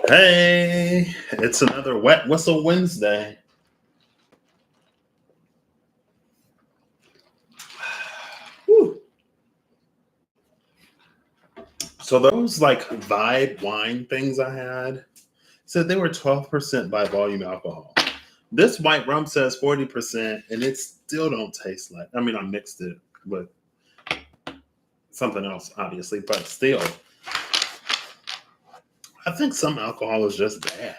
Hey, it's another Wet Whistle Wednesday. Whew. So those like Vibe wine things I had said they were 12% by volume alcohol. This white rum says 40%, and it still don't taste like. I mean, I mixed it with something else, obviously, but still, I think some alcohol is just bad.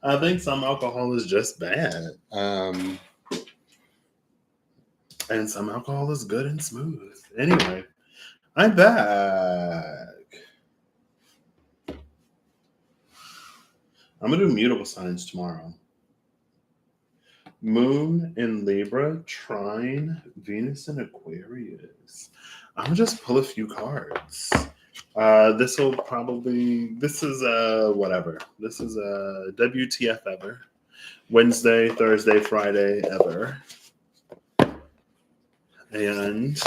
I think some alcohol is just bad. And some alcohol is good and smooth. Anyway, I'm back. I'm going to do mutable signs tomorrow. Moon in Libra, Trine, Venus in Aquarius. I'm going to just pull a few cards. This is whatever. This is a WTF ever. Wednesday, Thursday, Friday ever. And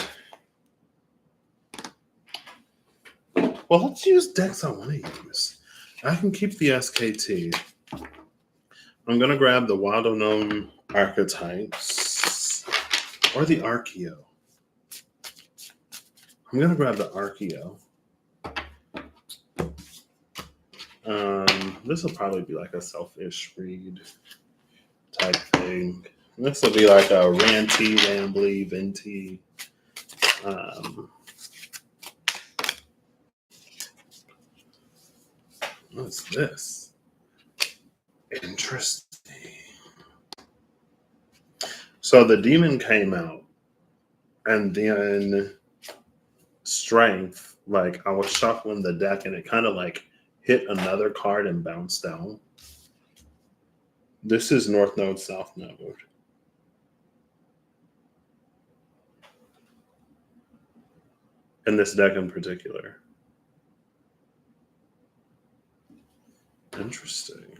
well, let's use decks I want to use. I can keep the SKT. I'm going to grab the Wild Unknown Archetypes or the Archeo. I'm going to grab the Archeo. This will probably be like a selfish read type thing. This will be like a ranty, rambly, venty. What's this? Interesting. So the demon came out, and then strength, like I was shuffling the deck and it kind of like hit another card and bounced down. This is North Node, South Node. In this deck in particular. Interesting.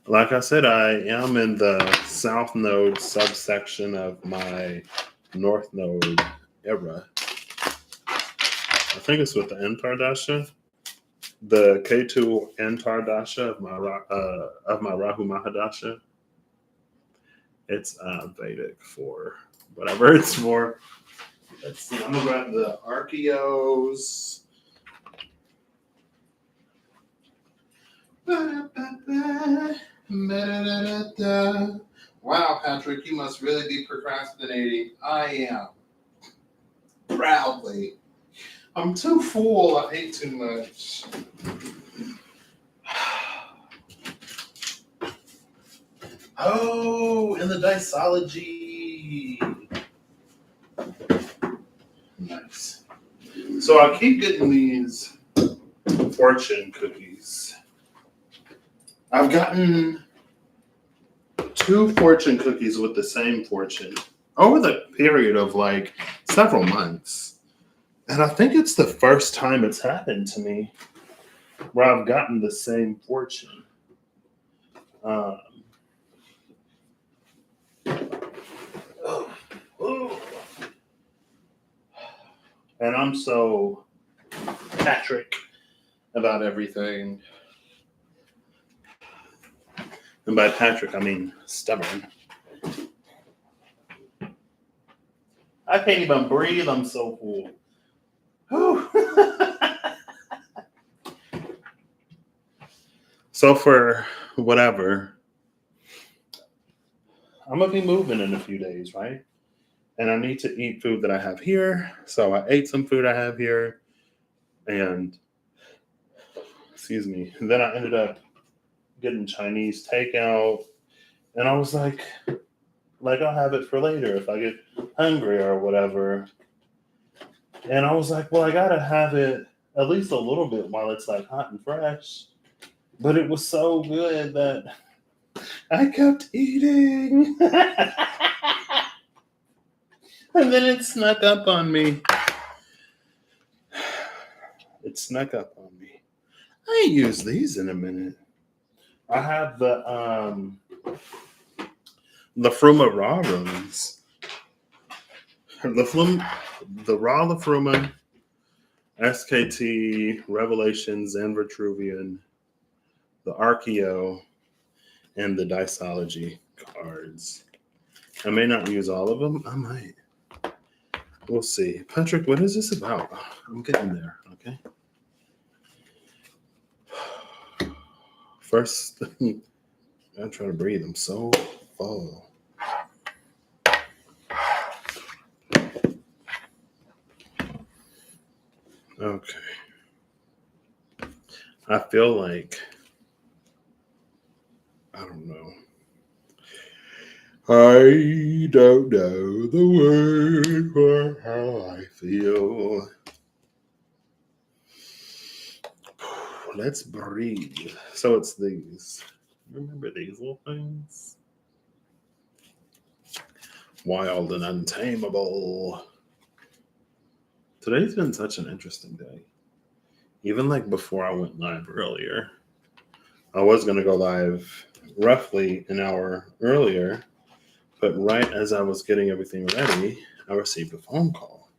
Like I said, I am in the South Node subsection of my North Node era. I think it's with the Antardasha. The K2 Antardasha of my Rahu Mahadasha. It's Vedic for whatever it's for. Let's see. I'm gonna grab the Archeos. Wow, Patrick, you must really be procrastinating. I am. Proudly. I'm too full. I ate too much. Oh, in the Diceology. Nice. So I keep getting these fortune cookies. I've gotten 2 fortune cookies with the same fortune over the period of like several months. And I think it's the first time it's happened to me where I've gotten the same fortune. And I'm so Patrick about everything. And by Patrick, I mean stubborn. I can't even breathe. I'm so full. So for whatever, I'm going to be moving in a few days, right? And I need to eat food that I have here. So I ate some food I have here. And, excuse me. And then I ended up getting Chinese takeout. And I was like, I'll have it for later if I get hungry or whatever. And I was like, well, I got to have it at least a little bit while it's like hot and fresh. But it was so good that I kept eating. And then it snuck up on me. It snuck up on me. I ain't used these in a minute. I have the Fruma Raw runes. The raw Lafruma SKT, Revelations, and Vitruvian, the Archeo, and the Disology cards. I may not use all of them. I might. We'll see. Patrick, what is this about? I'm getting there, okay? First, I'm trying to breathe. I'm so full. Okay. I feel like, I don't know. I don't know the word for how I feel. Let's breathe. So it's these. Remember these little things? Wild and untamable. Today's been such an interesting day. Even like before I went live earlier, I was going to go live roughly an hour earlier, but right as I was getting everything ready, I received a phone call.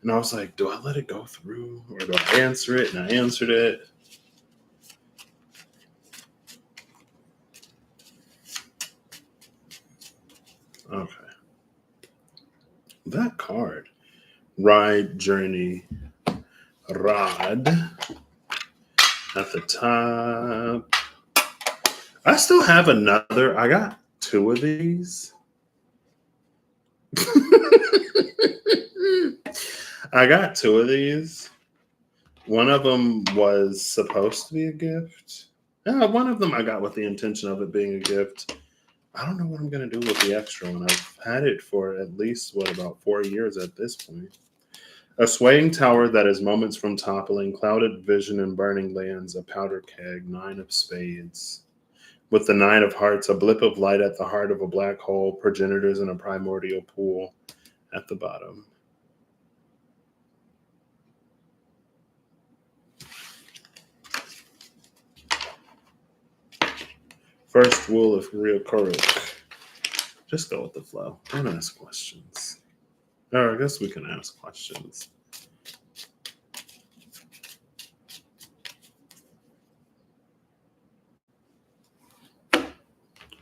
And I was like, do I let it go through or do I answer it? And I answered it. Okay. That card, Ride, Journey, Rod, at the top. I still have another. I got 2 of these. I got 2 of these. One of them was supposed to be a gift. Yeah, one of them I got with the intention of it being a gift. I don't know what I'm going to do with the extra one. I've had it for at least, about 4 years at this point. A swaying tower that is moments from toppling, clouded vision and burning lands, a powder keg, 9 of spades. With the 9 of hearts, a blip of light at the heart of a black hole, progenitors in a primordial pool at the bottom. First rule of real courage. Just go with the flow. Don't ask questions. Or I guess we can ask questions.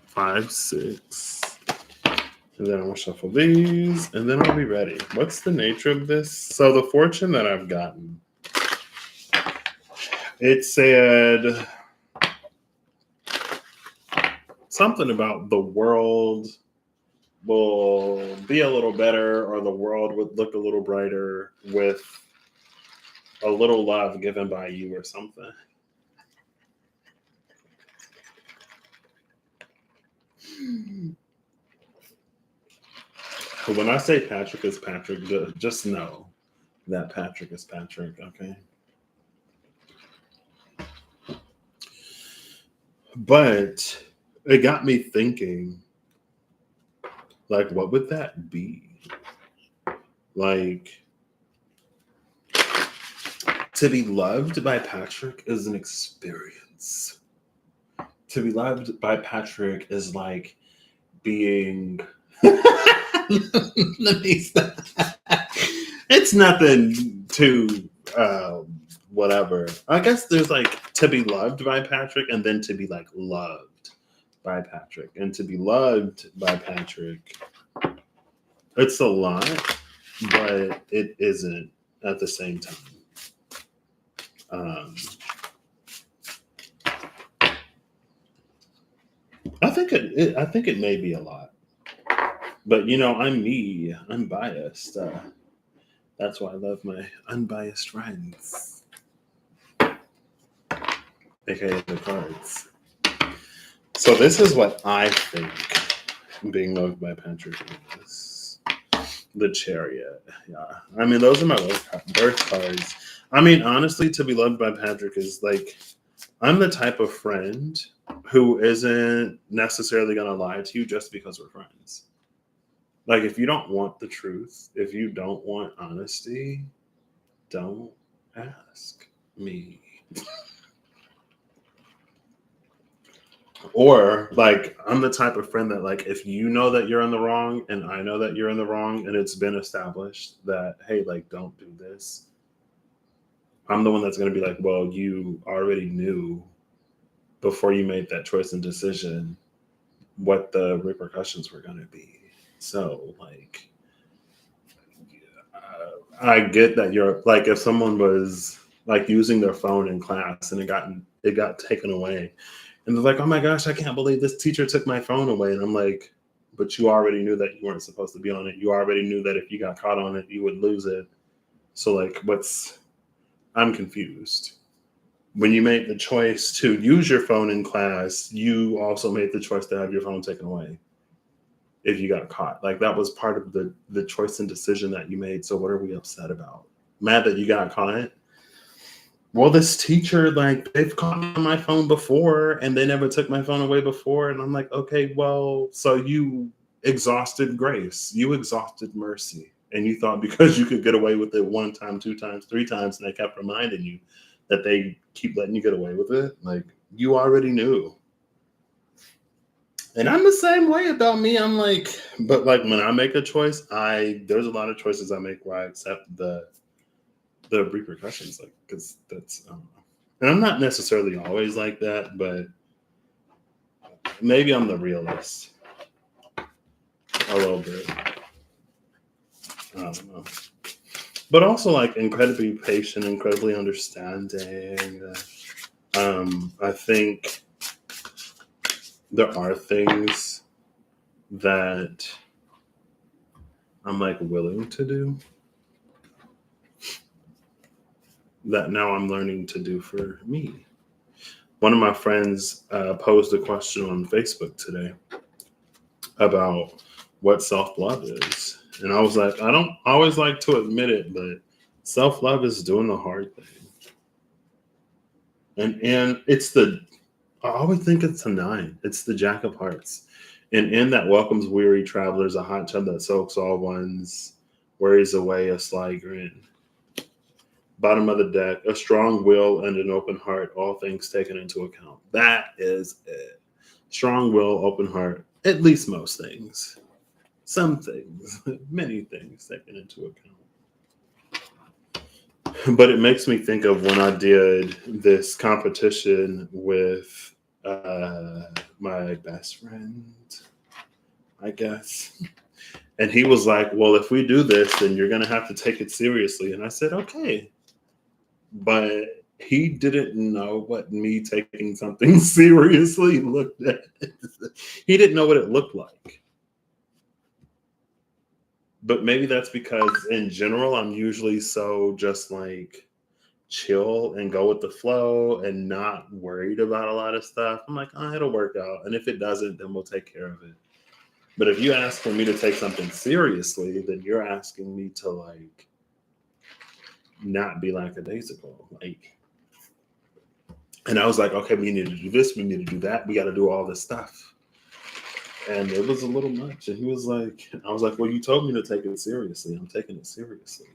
Five, 6. And then I'll shuffle these, and then I'll be ready. What's the nature of this? So the fortune that I've gotten, it said something about the world will be a little better, or the world would look a little brighter with a little love given by you or something. When I say Patrick is Patrick, just know that Patrick is Patrick, okay? But it got me thinking, like, what would that be? Like, to be loved by Patrick is an experience. To be loved by Patrick is like being... Let me stop. It's nothing too whatever. I guess there's like to be loved by Patrick and then to be like loved by Patrick. And to be loved by Patrick, it's a lot, but it isn't at the same time. I think it may be a lot. But, I'm me. I'm biased. That's why I love my unbiased friends. AKA the cards. So this is what I think being loved by Patrick is. The Chariot. Yeah. I mean, those are my birth cards. I mean, honestly, to be loved by Patrick is like, I'm the type of friend who isn't necessarily going to lie to you just because we're friends. Like, if you don't want the truth, if you don't want honesty, don't ask me. Or, like, I'm the type of friend that, like, if you know that you're in the wrong and I know that you're in the wrong and it's been established that, hey, like, don't do this, I'm the one that's going to be like, well, you already knew before you made that choice and decision what the repercussions were going to be. So, like, I get that you're like, if someone was like using their phone in class and it got taken away, and they're like, oh my gosh, I can't believe this teacher took my phone away. And I'm like, but you already knew that you weren't supposed to be on it. You already knew that if you got caught on it, you would lose it. So, like, I'm confused. When you made the choice to use your phone in class, you also made the choice to have your phone taken away if you got caught. Like, that was part of the choice and decision that you made. So what are we upset about? Mad that you got caught? Well, this teacher, like, they've caught me on my phone before and they never took my phone away before. And I'm like, okay, well, so you exhausted grace, you exhausted mercy. And you thought because you could get away with it one time, two times, three times, and they kept reminding you that they keep letting you get away with it. Like, you already knew. And I'm the same way about me. I'm like, but like when I make a choice, there's a lot of choices I make where I accept the repercussions, like, because that's and I'm not necessarily always like that, but maybe I'm the realist a little bit. I don't know, but also like incredibly patient, incredibly understanding. I think there are things that I'm like willing to do that now I'm learning to do for me. One of my friends posed a question on Facebook today about what self love is. And I was like, I don't always like to admit it, but self love is doing the hard thing. And I always think it's a 9. It's the Jack of Hearts. An inn that welcomes weary travelers, a hot tub that soaks all one's worries away, a sly grin. Bottom of the deck, a strong will and an open heart, all things taken into account. That is it. Strong will, open heart, at least most things. Some things, many things taken into account. But it makes me think of when I did this competition with my best friend, I guess. And he was like, well, if we do this, then you're going to have to take it seriously. And I said, okay. But he didn't know what me taking something seriously looked at. He didn't know what it looked like. But maybe that's because in general, I'm usually so just like chill and go with the flow and not worried about a lot of stuff. I'm like, oh, it'll work out. And if it doesn't, then we'll take care of it. But if you ask for me to take something seriously, then you're asking me to like not be lackadaisical. Like, and I was like, okay, we need to do this, we need to do that, we got to do all this stuff. And it was a little much. And he was like, I was like, well, you told me to take it seriously. I'm taking it seriously.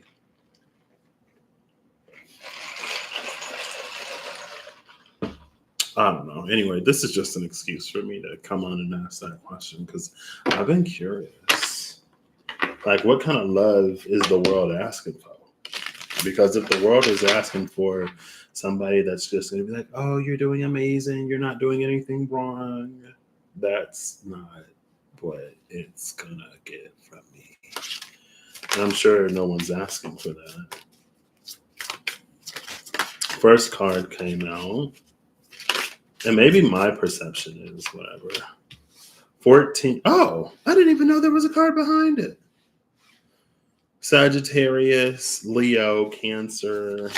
I don't know. Anyway, this is just an excuse for me to come on and ask that question because I've been curious. Like, what kind of love is the world asking for? Because if the world is asking for somebody that's just going to be like, oh, you're doing amazing, you're not doing anything wrong, that's not what it's going to get from me. And I'm sure no one's asking for that. First card came out. And maybe my perception is whatever. 14. Oh, I didn't even know there was a card behind it. Sagittarius, Leo, Cancer.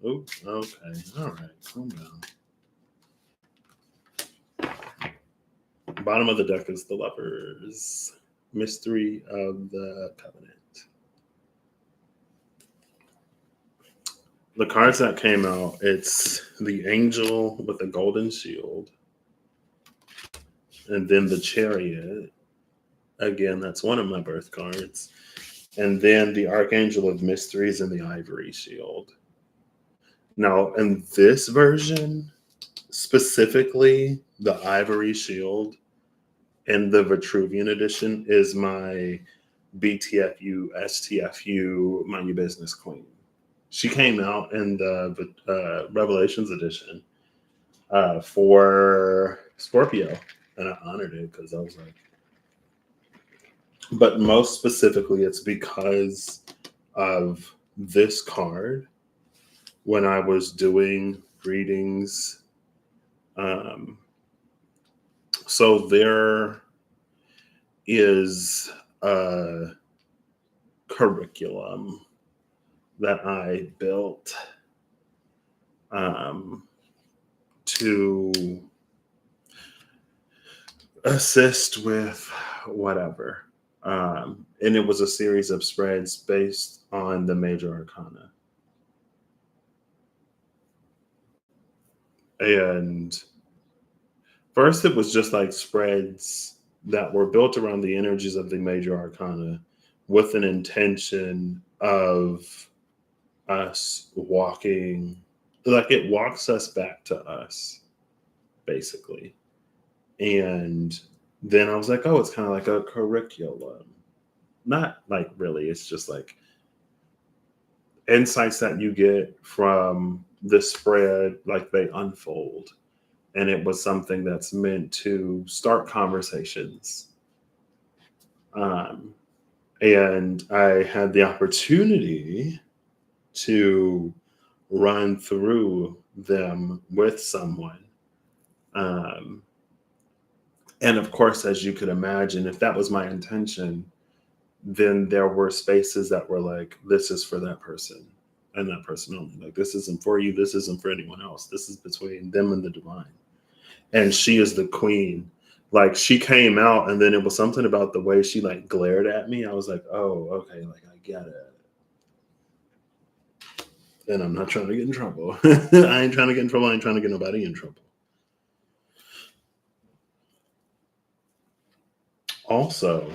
Oh, okay. All right. Calm down. Bottom of the deck is the Lovers. Mystery of the Covenant. The cards that came out, it's the Angel with a golden shield. And then the Chariot. Again, that's one of my birth cards. And then the Archangel of Mysteries and the Ivory Shield. Now, in this version, specifically, the Ivory Shield in the Vitruvian edition is my BTFU, STFU, Mind Your Business Queen. She came out in the Revelations edition for Scorpio, and I honored it because I was like, but most specifically, it's because of this card when I was doing readings. Um, so there is a curriculum that I built to assist with whatever. And it was a series of spreads based on the major arcana. And first, it was just like spreads that were built around the energies of the major arcana with an intention of us walking, like it walks us back to us, basically. And then I was like, oh, it's kind of like a curriculum. Not like really, it's just like insights that you get from the spread, like they unfold. And it was something that's meant to start conversations. Um, and I had the opportunity to run through them with someone. Um, and of course, as you could imagine, if that was my intention, then there were spaces that were like, this is for that person and that person only. Like, this isn't for you. This isn't for anyone else. This is between them and the divine. And she is the queen. Like, she came out, and then it was something about the way she like glared at me. I was like, oh, okay, like I get it. And I'm not trying to get in trouble. I ain't trying to get in trouble. I ain't trying to get nobody in trouble. Also,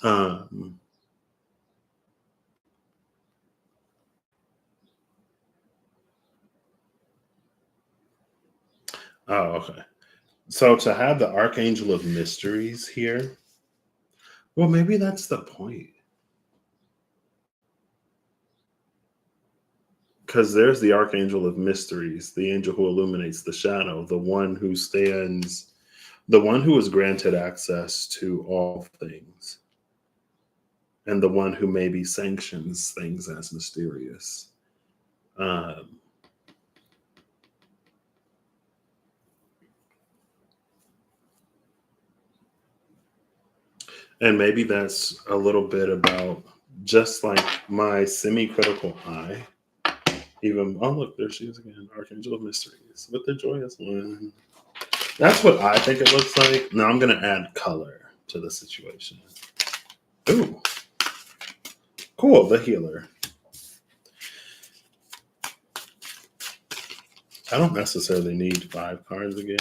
um, oh, okay. So to have the Archangel of Mysteries here, well, maybe that's the point. Because there's the Archangel of Mysteries, the angel who illuminates the shadow, the one who stands, the one who is granted access to all things, and the one who maybe sanctions things as mysterious. Um, and maybe that's a little bit about just like my semi-critical eye. Even, oh, look, there she is again, Archangel of Mysteries with the joyous one. That's what I think it looks like. Now I'm going to add color to the situation. Ooh, cool, the healer. I don't necessarily need 5 cards again.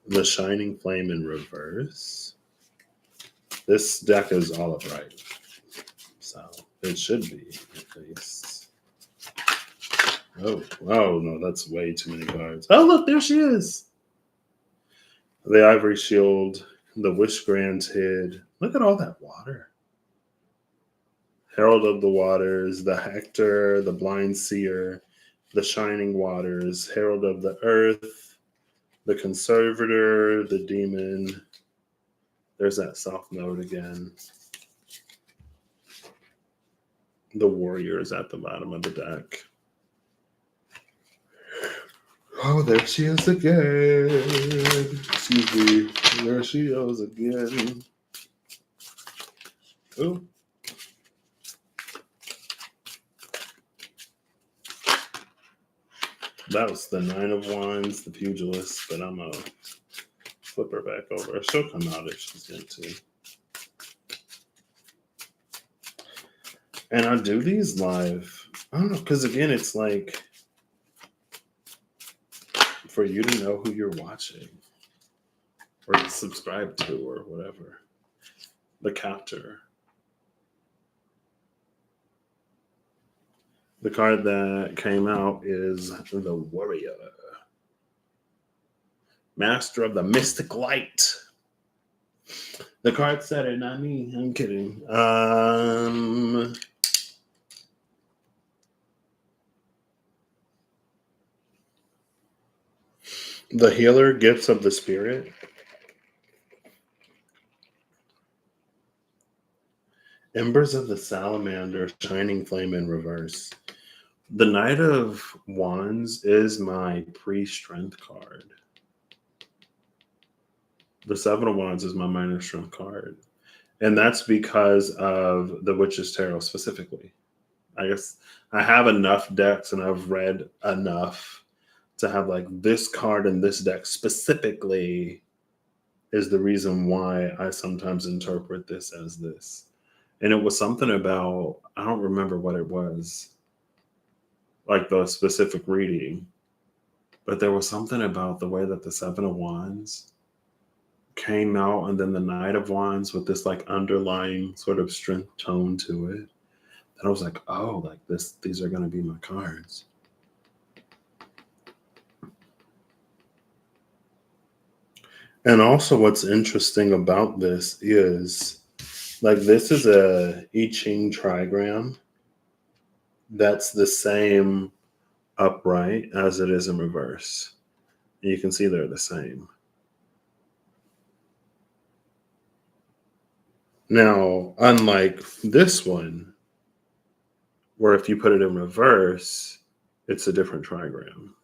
The Shining Flame in reverse. This deck is all upright, so it should be at least. Oh no, that's way too many cards. Oh look, there she is. The Ivory Shield, the Wish Granted. Look at all that water. Herald of the Waters, the Hector, the Blind Seer, the Shining Waters, Herald of the Earth, the Conservator, the Demon. There's that soft note again. The Warrior is at the bottom of the deck. Oh, there she is again. Excuse me. There she is again. Oh. That was the Nine of Wands, the Pugilist, but I'm going to flip her back over. She'll come out if she's going to. And I do these live. I don't know, because again, it's like for you to know who you're watching or to subscribe to or whatever. The Captor. The card that came out is the Warrior. Master of the Mystic Light. The card said it, not me. I'm kidding. The Healer, Gifts of the Spirit. Embers of the Salamander, Shining Flame in reverse. The Knight of Wands is my pre-strength card. The Seven of Wands is my minor strength card. And that's because of the Witch's Tarot specifically. I guess I have enough decks and I've read enough to have like this card in this deck specifically is the reason why I sometimes interpret this as this. And it was something about, I don't remember what it was, like the specific reading, but there was something about the way that the Seven of Wands came out and then the Knight of Wands with this like underlying sort of strength tone to it. And I was like, oh, like these are going to be my cards. And also what's interesting about this is like this is a I Ching trigram that's the same upright as it is in reverse. And you can see they're the same. Now, unlike this one, where if you put it in reverse, it's a different trigram.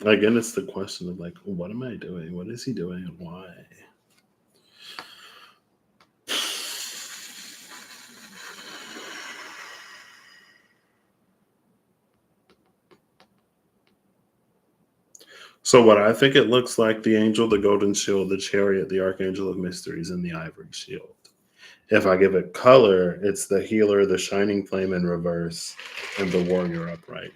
Again, it's the question of like, what am I doing? What is he doing and why? So what I think it looks like, the angel, the golden shield, the chariot, the archangel of mysteries, and the ivory shield. If I give it color, it's the healer, the shining flame in reverse, and the warrior upright.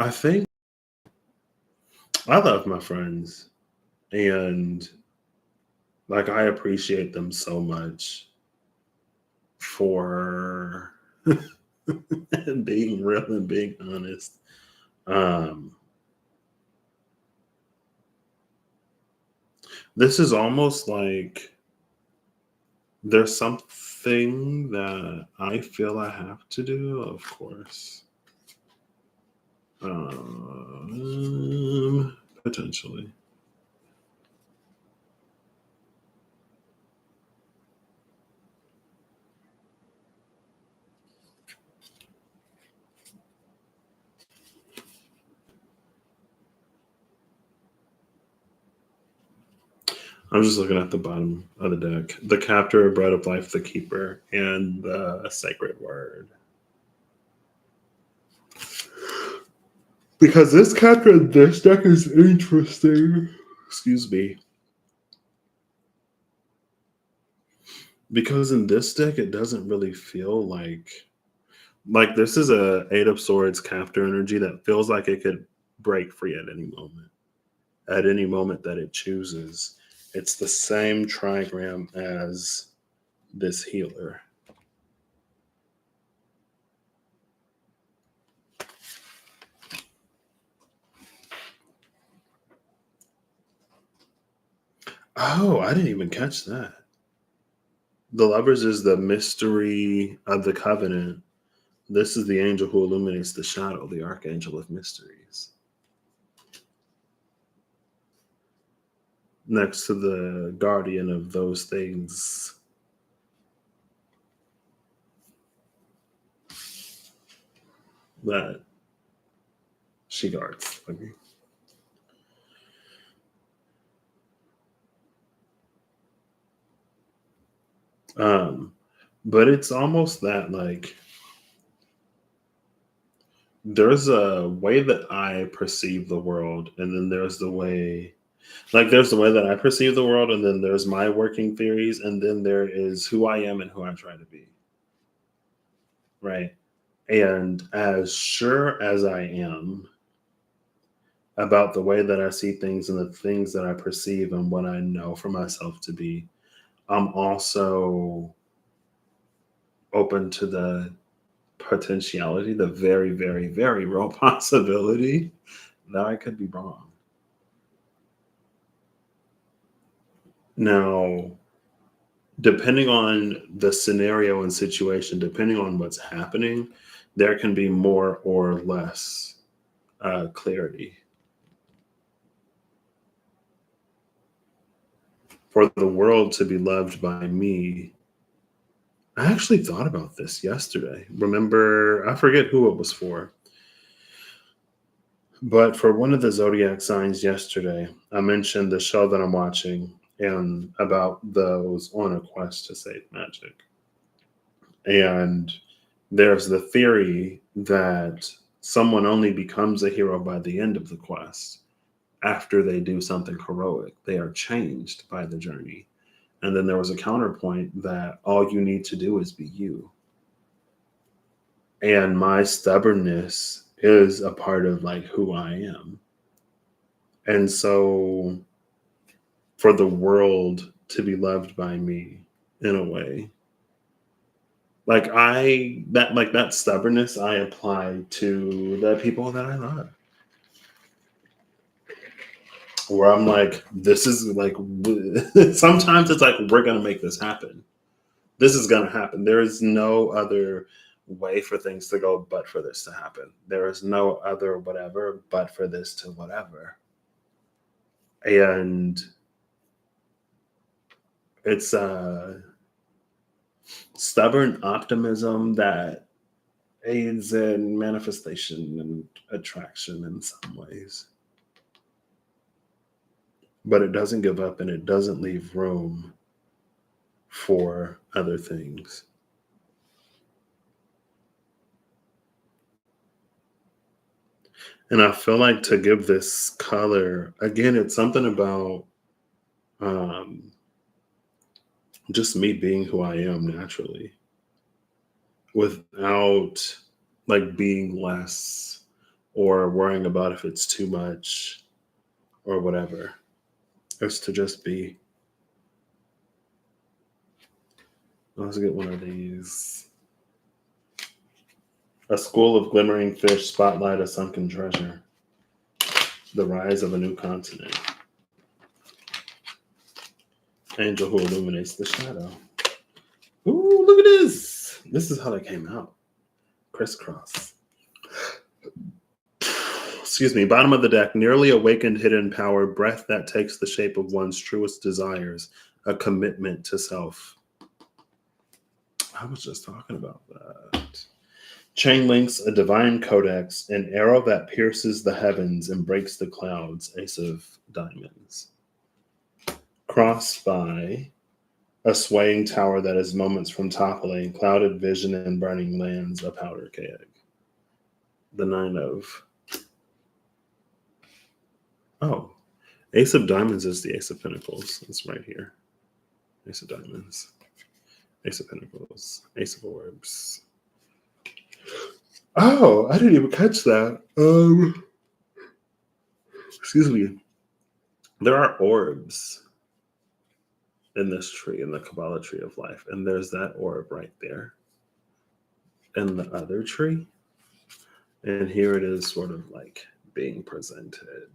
I think I love my friends and like I appreciate them so much for being real and being honest. This is almost like there's something that I feel I have to do, of course. Potentially. I'm just looking at the bottom of the deck. The captor, bread of life, the keeper, and the sacred word. Because this captor in this deck is interesting. Excuse me. Because in this deck, it doesn't really feel like this is a Eight of Swords captor energy that feels like it could break free at any moment. At any moment that it chooses. It's the same trigram as this healer. Oh, I didn't even catch that. The Lovers is the mystery of the covenant. This is the angel who illuminates the shadow, the archangel of mysteries. Next to the guardian of those things. That she guards. Okay. But it's almost that like there's a way that I perceive the world, and then there's the way, like, there's the way that I perceive the world, and then there's my working theories, and then there is who I am and who I try to be, right? And as sure as I am about the way that I see things and the things that I perceive and what I know for myself to be, I'm also open to the potentiality, the very, very, very real possibility that I could be wrong. Now, depending on the scenario and situation, depending on what's happening, there can be more or less clarity. For the world to be loved by me, I actually thought about this yesterday. Remember, I forget who it was for, but for one of the zodiac signs yesterday, I mentioned the show that I'm watching and about those on a quest to save magic. And there's the theory that someone only becomes a hero by the end of the quest after they do something heroic. They are changed by the journey. And then there was a counterpoint that all you need to do is be you. And my stubbornness is a part of like who I am. And so for the world to be loved by me in a way, like that stubbornness I apply to the people that I love. Where I'm like, this is like, sometimes it's like, we're going to make this happen. This is going to happen. There is no other way for things to go but for this to happen. There is no other whatever but for this to whatever. And it's a stubborn optimism that aids in manifestation and attraction in some ways. But it doesn't give up and it doesn't leave room for other things. And I feel like to give this color, again, it's something about um, just me being who I am naturally without like being less or worrying about if it's too much or whatever. It's to just be. Let's get one of these. A school of glimmering fish spotlight a sunken treasure. The rise of a new continent. Angel who illuminates the shadow. Ooh, look at this. This is how they came out. Crisscross. Excuse me. Bottom of the deck. Nearly awakened hidden power. Breath that takes the shape of one's truest desires. A commitment to self. I was just talking about that. Chain links, a divine codex, an arrow that pierces the heavens and breaks the clouds, ace of diamonds. Crossed by a swaying tower that is moments from toppling, clouded vision and burning lands, a powder keg. The nine of... Oh, ace of diamonds is the ace of pentacles. It's right here. Ace of diamonds. Ace of pentacles. Ace of orbs. Oh, I didn't even catch that. Excuse me. There are orbs in this tree, in the Kabbalah tree of life, and there's that orb right there. And the other tree, and here it is, sort of like being presented.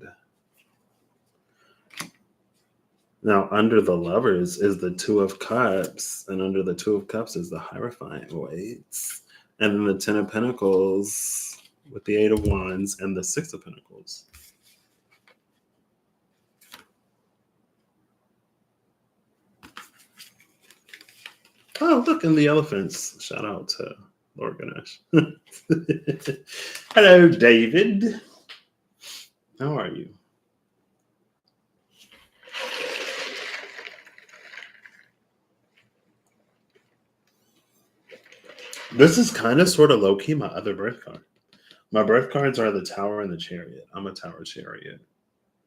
Now, under the lovers is the Two of Cups, and under the Two of Cups is the Hierophant weights, and then the Ten of Pentacles with the Eight of Wands and the Six of Pentacles. Oh, look, and the elephants. Shout out to Lord Ganesh. Hello, David. How are you? This is kind of sort of low-key my other birth card. My birth cards are the Tower and the Chariot. I'm a Tower Chariot.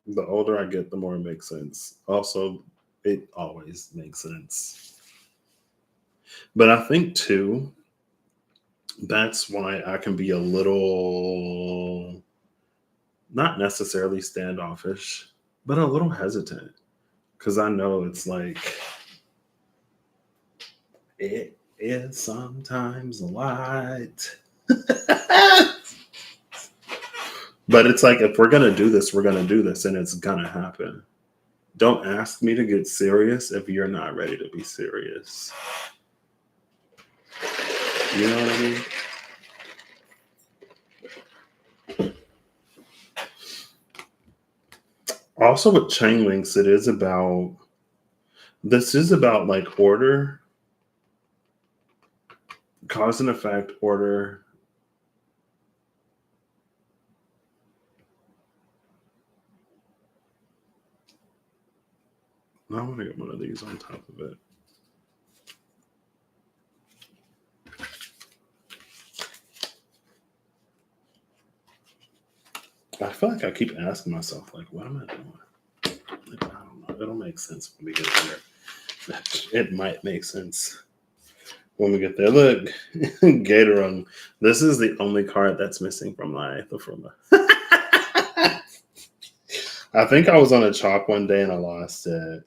The older I get, the more it makes sense. Also, it always makes sense. But I think too, that's why I can be a little, not necessarily standoffish, but a little hesitant. Because I know it's like, it is sometimes a lot. But it's like, if we're going to do this, we're going to do this, and it's going to happen. Don't ask me to get serious if you're not ready to be serious. You know what I mean? Also, with chain links, this is about like order, cause and effect, order. I want to get one of these on top of it. I feel like I keep asking myself, like, what am I doing? Like, I don't know. It'll make sense when we get there. It might make sense when we get there. Look, Gatorung. This is the only card that's missing from my Lafruma. I think I was on a chalk one day and I lost it.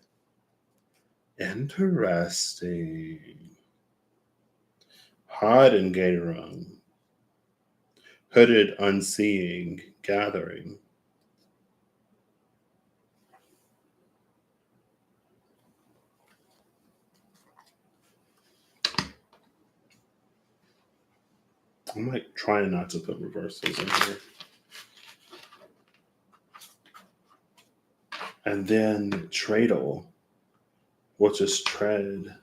Interesting. Hod and Gatorung. Hooded, unseeing, gathering. I'm like trying not to put reversals in here. And then Tradle, which is tread.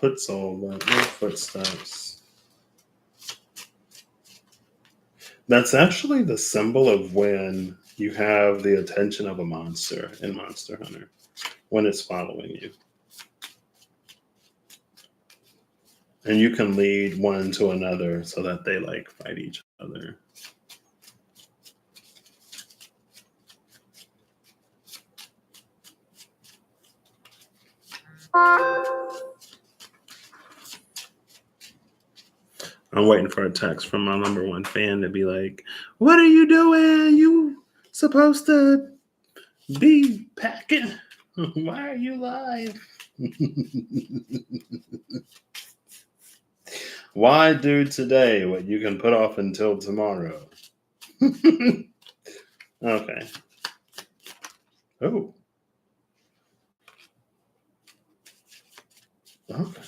Footsole, like no footsteps. That's actually the symbol of when you have the attention of a monster in Monster Hunter, when it's following you. And you can lead one to another so that they like fight each other. I'm waiting for a text from my number one fan to be like, "What are you doing? You supposed to be packing? Why are you live?" Why do today what you can put off until tomorrow? Okay. Oh. Okay.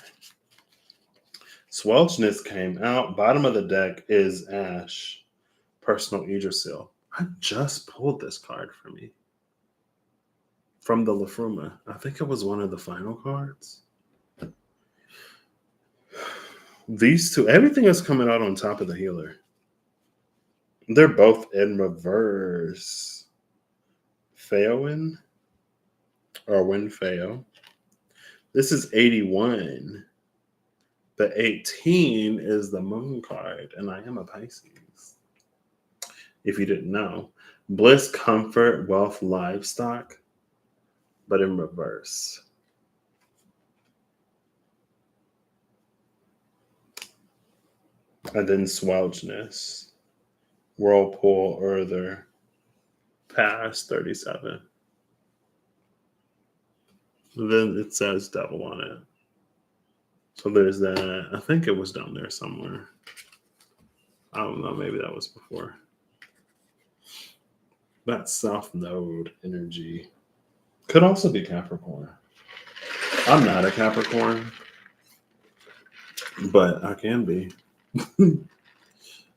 Swelchness came out. Bottom of the deck is Ash. Personal Yggdrasil. I just pulled this card for me. From the Lafruma. I think it was one of the final cards. These two, everything is coming out on top of the healer. They're both in reverse. Feowin or Winfeo. This is 81. The 18 is the moon card, and I am a Pisces. If you didn't know. Bliss, comfort, wealth, livestock, but in reverse. And then Swelchness. Whirlpool, Earther, past 37. Then it says devil on it. So there's that. I think it was down there somewhere. I don't know. Maybe that was before. That South Node energy could also be Capricorn. I'm not a Capricorn, but I can be.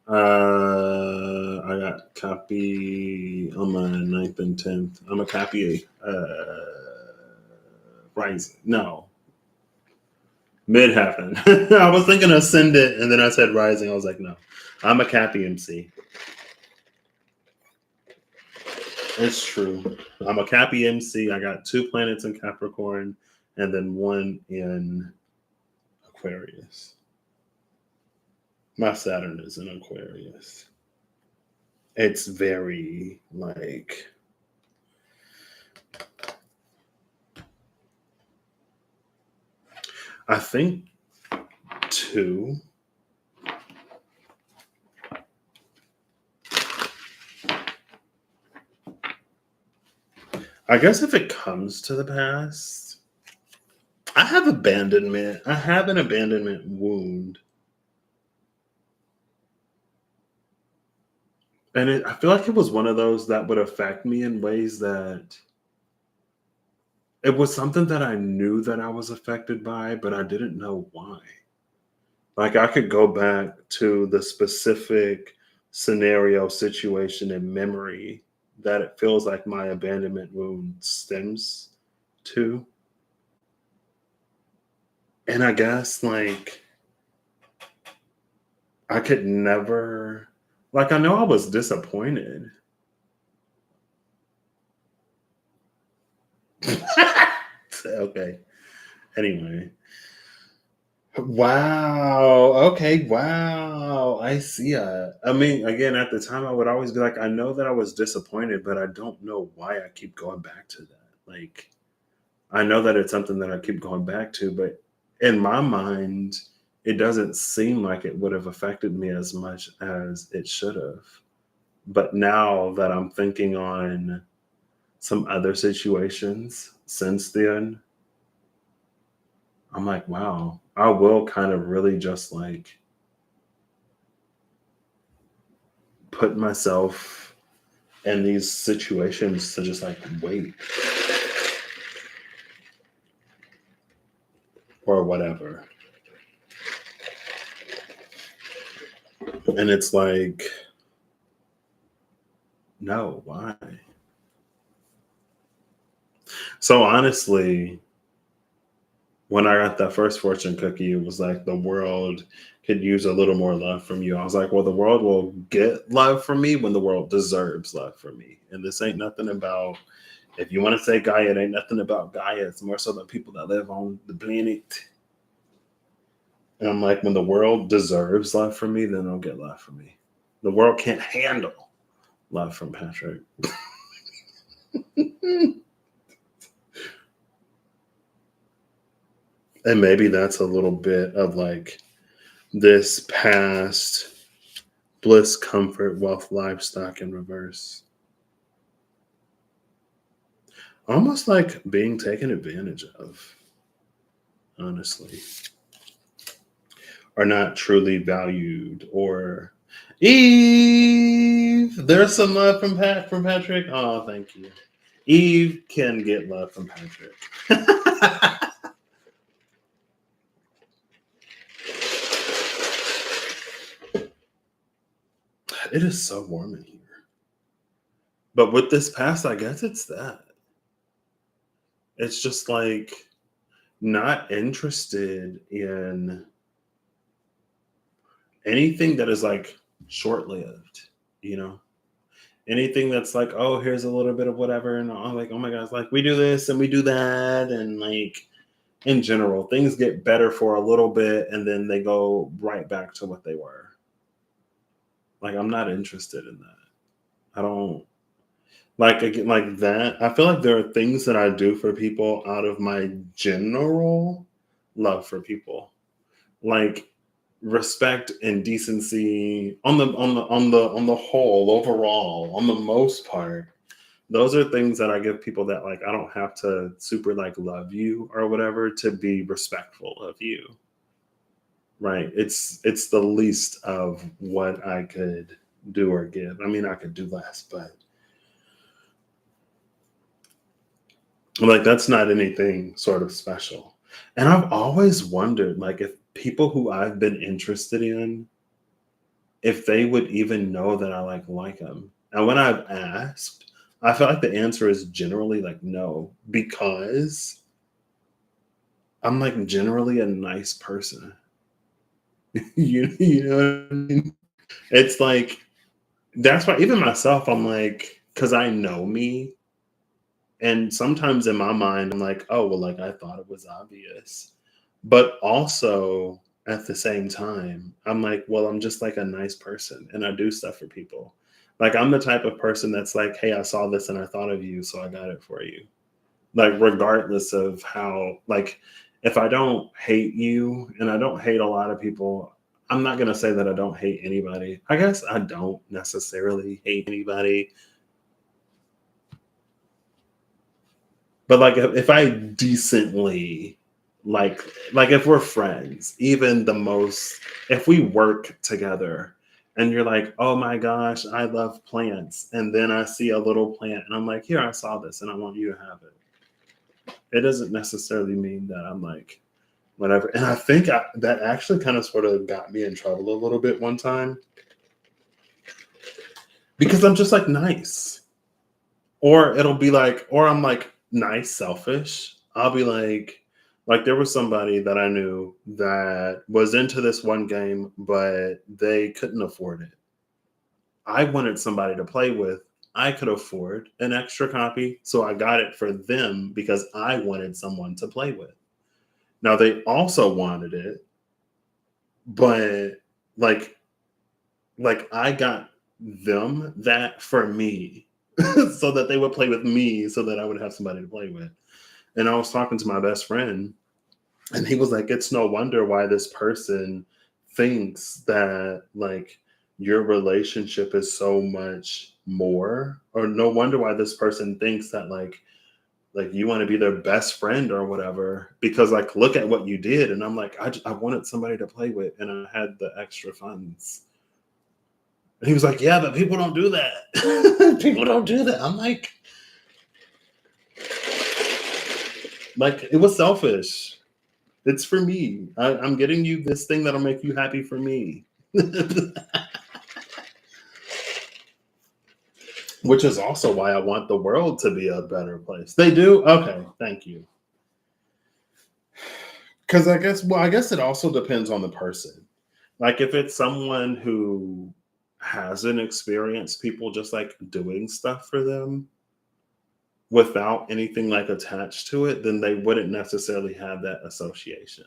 I got Cappy on my 9th and 10th. I'm a Cappy Rising. No. Mid happened. I was thinking Ascendant, and then I said Rising. I was like, no. I'm a Cappy MC. It's true. I'm a Cappy MC. I got 2 planets in Capricorn and then 1 in Aquarius. My Saturn is in Aquarius. It's very like, I think too, I guess if it comes to the past, I have abandonment. I have an abandonment wound. And I feel like it was one of those that would affect me in ways that it was something that I knew that I was affected by, but I didn't know why. Like I could go back to the specific scenario, situation, and memory that it feels like my abandonment wound stems to. And I guess like I could never, like, I know I was disappointed. Okay. Anyway. Wow. Okay. Wow. I see. I mean, again, at the time, I would always be like, I know that I was disappointed, but I don't know why I keep going back to that. Like, I know that it's something that I keep going back to, but in my mind, it doesn't seem like it would have affected me as much as it should have. But now that I'm thinking on some other situations since then, I'm like, wow, I will kind of really just like put myself in these situations to just like wait or whatever. And it's like, no, why? So honestly, when I got that first fortune cookie, it was like the world could use a little more love from you. I was like, well, the world will get love from me when the world deserves love from me. And this ain't nothing about, if you want to say Gaia, it ain't nothing about Gaia. It's more so the people that live on the planet. And I'm like, when the world deserves love from me, then they'll get love from me. The world can't handle love from Patrick. And maybe that's a little bit of like this past bliss, comfort, wealth, livestock in reverse. Almost like being taken advantage of, honestly, or not truly valued. Or Eve, there's some love from Patrick. Oh, thank you. Eve can get love from Patrick. It is so warm in here. But with this past, I guess it's that. It's just like not interested in anything that is like short lived, you know? Anything that's like, oh, here's a little bit of whatever. And I'm like, oh my gosh, like we do this and we do that. And like in general, things get better for a little bit and then they go right back to what they were. Like, I'm not interested in that. I don't like, again, like that. I feel like there are things that I do for people out of my general love for people. Like respect and decency on the whole, overall, on the most part. Those are things that I give people that like I don't have to super like love you or whatever to be respectful of you. Right. It's the least of what I could do or give. I mean, I could do less, but like that's not anything sort of special. And I've always wondered like if people who I've been interested in, if they would even know that I like them. And when I've asked, I feel like the answer is generally like no, because I'm like generally a nice person. You know what I mean? It's like that's why even myself, I'm like, because I know me. And sometimes in my mind, I'm like, oh, well, like I thought it was obvious. But also at the same time, I'm like, well, I'm just like a nice person and I do stuff for people. Like, I'm the type of person that's like, hey, I saw this and I thought of you, so I got it for you. Like, regardless of how, like, if I don't hate you, and I don't hate a lot of people, I'm not going to say that I don't hate anybody. I guess I don't necessarily hate anybody. But like, if I decently, like if we're friends, even the most, if we work together and you're like, oh my gosh, I love plants. And then I see a little plant and I'm like, here, I saw this and I want you to have it. It doesn't necessarily mean that I'm like, whatever. And I think that actually kind of sort of got me in trouble a little bit one time because I'm just like nice. Or it'll be like, or I'm like nice, selfish. I'll be like there was somebody that I knew that was into this one game, but they couldn't afford it. I wanted somebody to play with. I could afford an extra copy, so I got it for them because I wanted someone to play with. Now they also wanted it, but like I got them that for me so that they would play with me so that I would have somebody to play with. And I was talking to my best friend and he was like, it's no wonder why this person thinks that like your relationship is so much more, or no wonder why this person thinks that like you want to be their best friend or whatever, because like look at what you did. And I'm like, I wanted somebody to play with and I had the extra funds. And he was like, yeah, but people don't do that. People don't do that. I'm like it was selfish. It's for me. I'm getting you this thing that'll make you happy for me. Which is also why I want the world to be a better place. They do? Okay, thank you. Because I guess it also depends on the person. Like if it's someone who hasn't experienced people just like doing stuff for them without anything like attached to it, then they wouldn't necessarily have that association.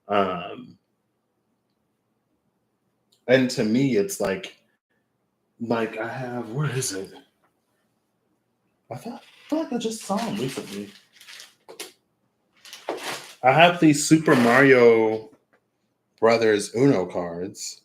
Um, and to me, it's like I have, where is it? I feel like I just saw him recently. I have these Super Mario Brothers Uno cards.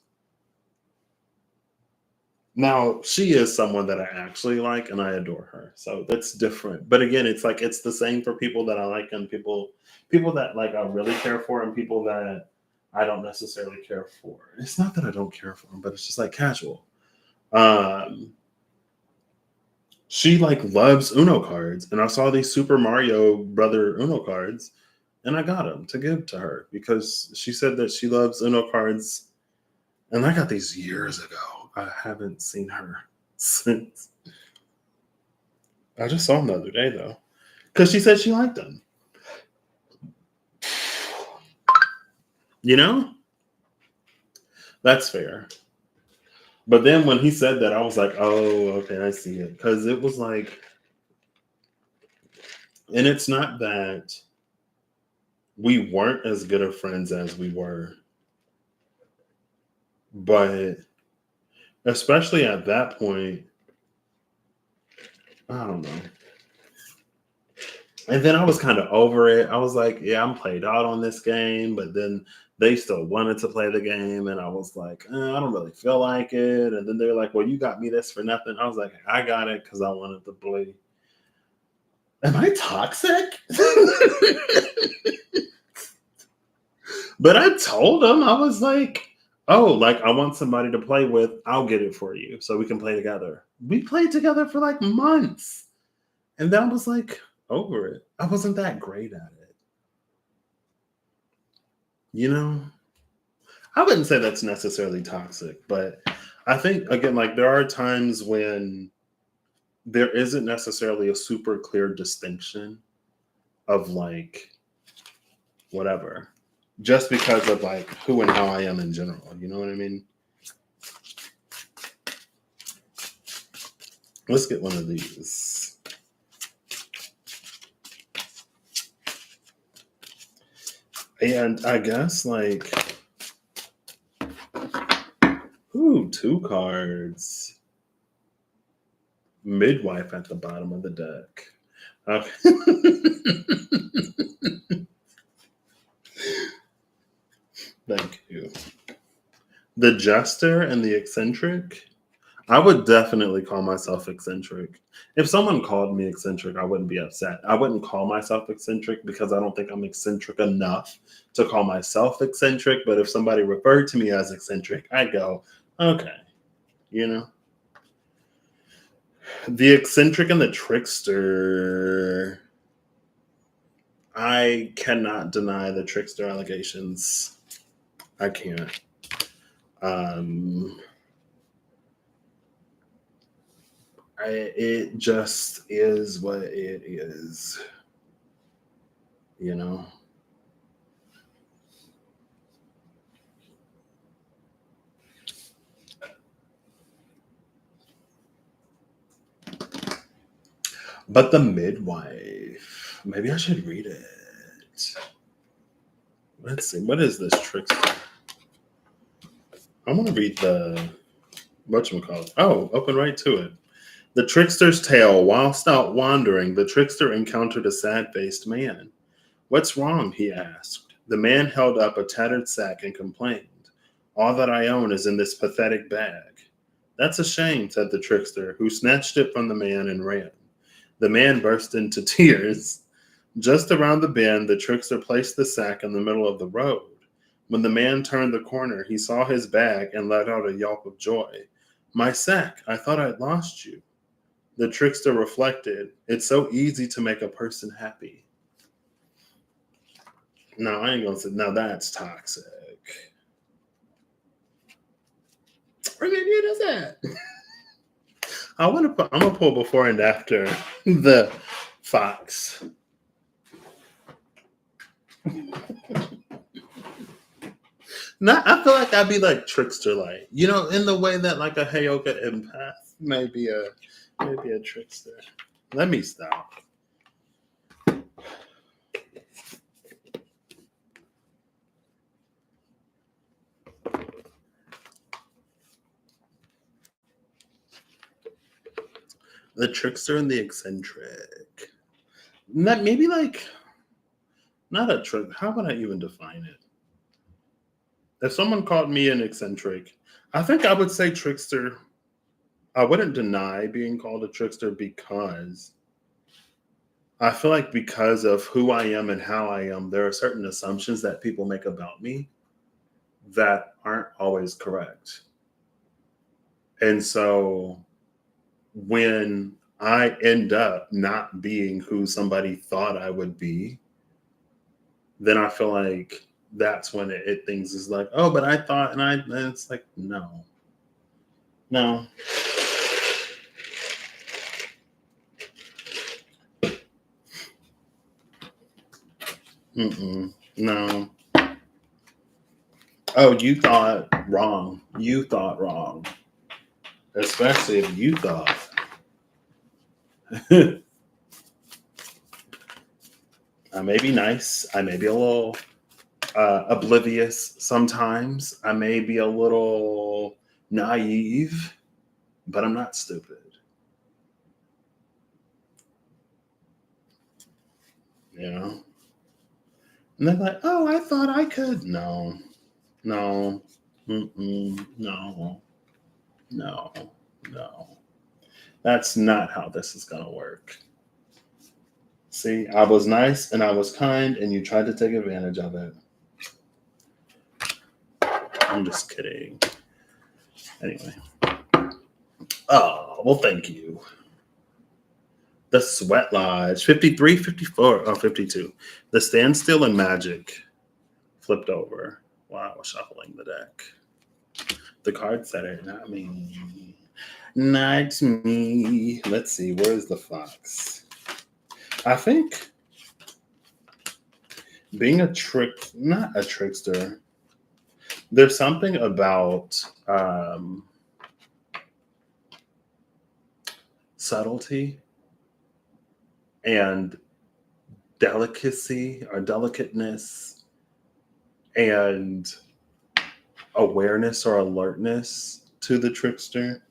Now, she is someone that I actually like and I adore her. So that's different. But again, it's like it's the same for people that I like and people that like I really care for and people that I don't necessarily care for. It's not that I don't care for them, but it's just like casual. Um she like loves Uno cards and I saw these Super Mario Brother Uno cards and I got them to give to her because she said that she loves Uno cards and I got these years ago. I haven't seen her since. I just saw them the other day though, because she said she liked them. You know, that's fair. But then when he said that, I was like, oh, okay, I see it. Because it was like, and it's not that we weren't as good of friends as we were, but especially at that point, I don't know. And then I was kind of over it. I was like, yeah, I'm played out on this game, but then they still wanted to play the game. And I was like, I don't really feel like it. And then they're like, well, you got me this for nothing. I was like, I got it because I wanted to play. Am I toxic? But I told them, I was like, oh, like I want somebody to play with. I'll get it for you so we can play together. We played together for like months. And then I was like, over it. I wasn't that great at it. You know? I wouldn't say that's necessarily toxic, but I think again, like there are times when there isn't necessarily a super clear distinction of like whatever, just because of like who and how I am in general. You know what I mean? Let's get one of these. And I guess like, ooh, 2 cards. midwife at the bottom of the deck. Okay. Thank you. The jester and the eccentric. I would definitely call myself eccentric. If someone called me eccentric, I wouldn't be upset. I wouldn't call myself eccentric because I don't think I'm eccentric enough to call myself eccentric. But if somebody referred to me as eccentric, I'd go, okay, you know. The eccentric and the trickster. I cannot deny the trickster allegations. I can't. It just is what it is, you know. But the midwife, maybe I should read it. Let's see, what is this trickster? I want to read the whatchamacallit. Oh, open right to it. The trickster's tale. Whilst out wandering, the trickster encountered a sad-faced man. What's wrong? He asked. The man held up a tattered sack and complained. All that I own is in this pathetic bag. That's a shame, said the trickster, who snatched it from the man and ran. The man burst into tears. Just around the bend, the trickster placed the sack in the middle of the road. When the man turned the corner, he saw his bag and let out a yelp of joy. My sack, I thought I'd lost you. The trickster reflected, it's so easy to make a person happy. No, I ain't gonna say, now that's toxic. What is that? I'm gonna pull before and after the fox. I feel like I'd be like trickster like, you know, in the way that like a Heyoka empath may be a trickster. Let me stop. The trickster and the eccentric. Maybe like not a trick. How would I even define it? If someone called me an eccentric, I think I would say trickster. I wouldn't deny being called a trickster because I feel like because of who I am and how I am, there are certain assumptions that people make about me that aren't always correct. And so when I end up not being who somebody thought I would be, then I feel like that's when things is like, oh, but I thought, and it's like, no. No. Oh, you thought wrong. You thought wrong. Especially if you thought. I may be nice. I may be a little oblivious sometimes. I may be a little naive, but I'm not stupid. You know? And they're like, oh, I thought I could. No. No. No. That's not how this is going to work. See, I was nice and I was kind, and you tried to take advantage of it. I'm just kidding. Anyway. Oh, well, thank you. The Sweat Lodge, 53, 54, 52. The Standstill and Magic flipped over while I was shuffling the deck. The card setter, not me. Not me. Let's see, where's the fox? I think being not a trickster, there's something about subtlety and delicacy or delicateness and awareness or alertness to the trickster.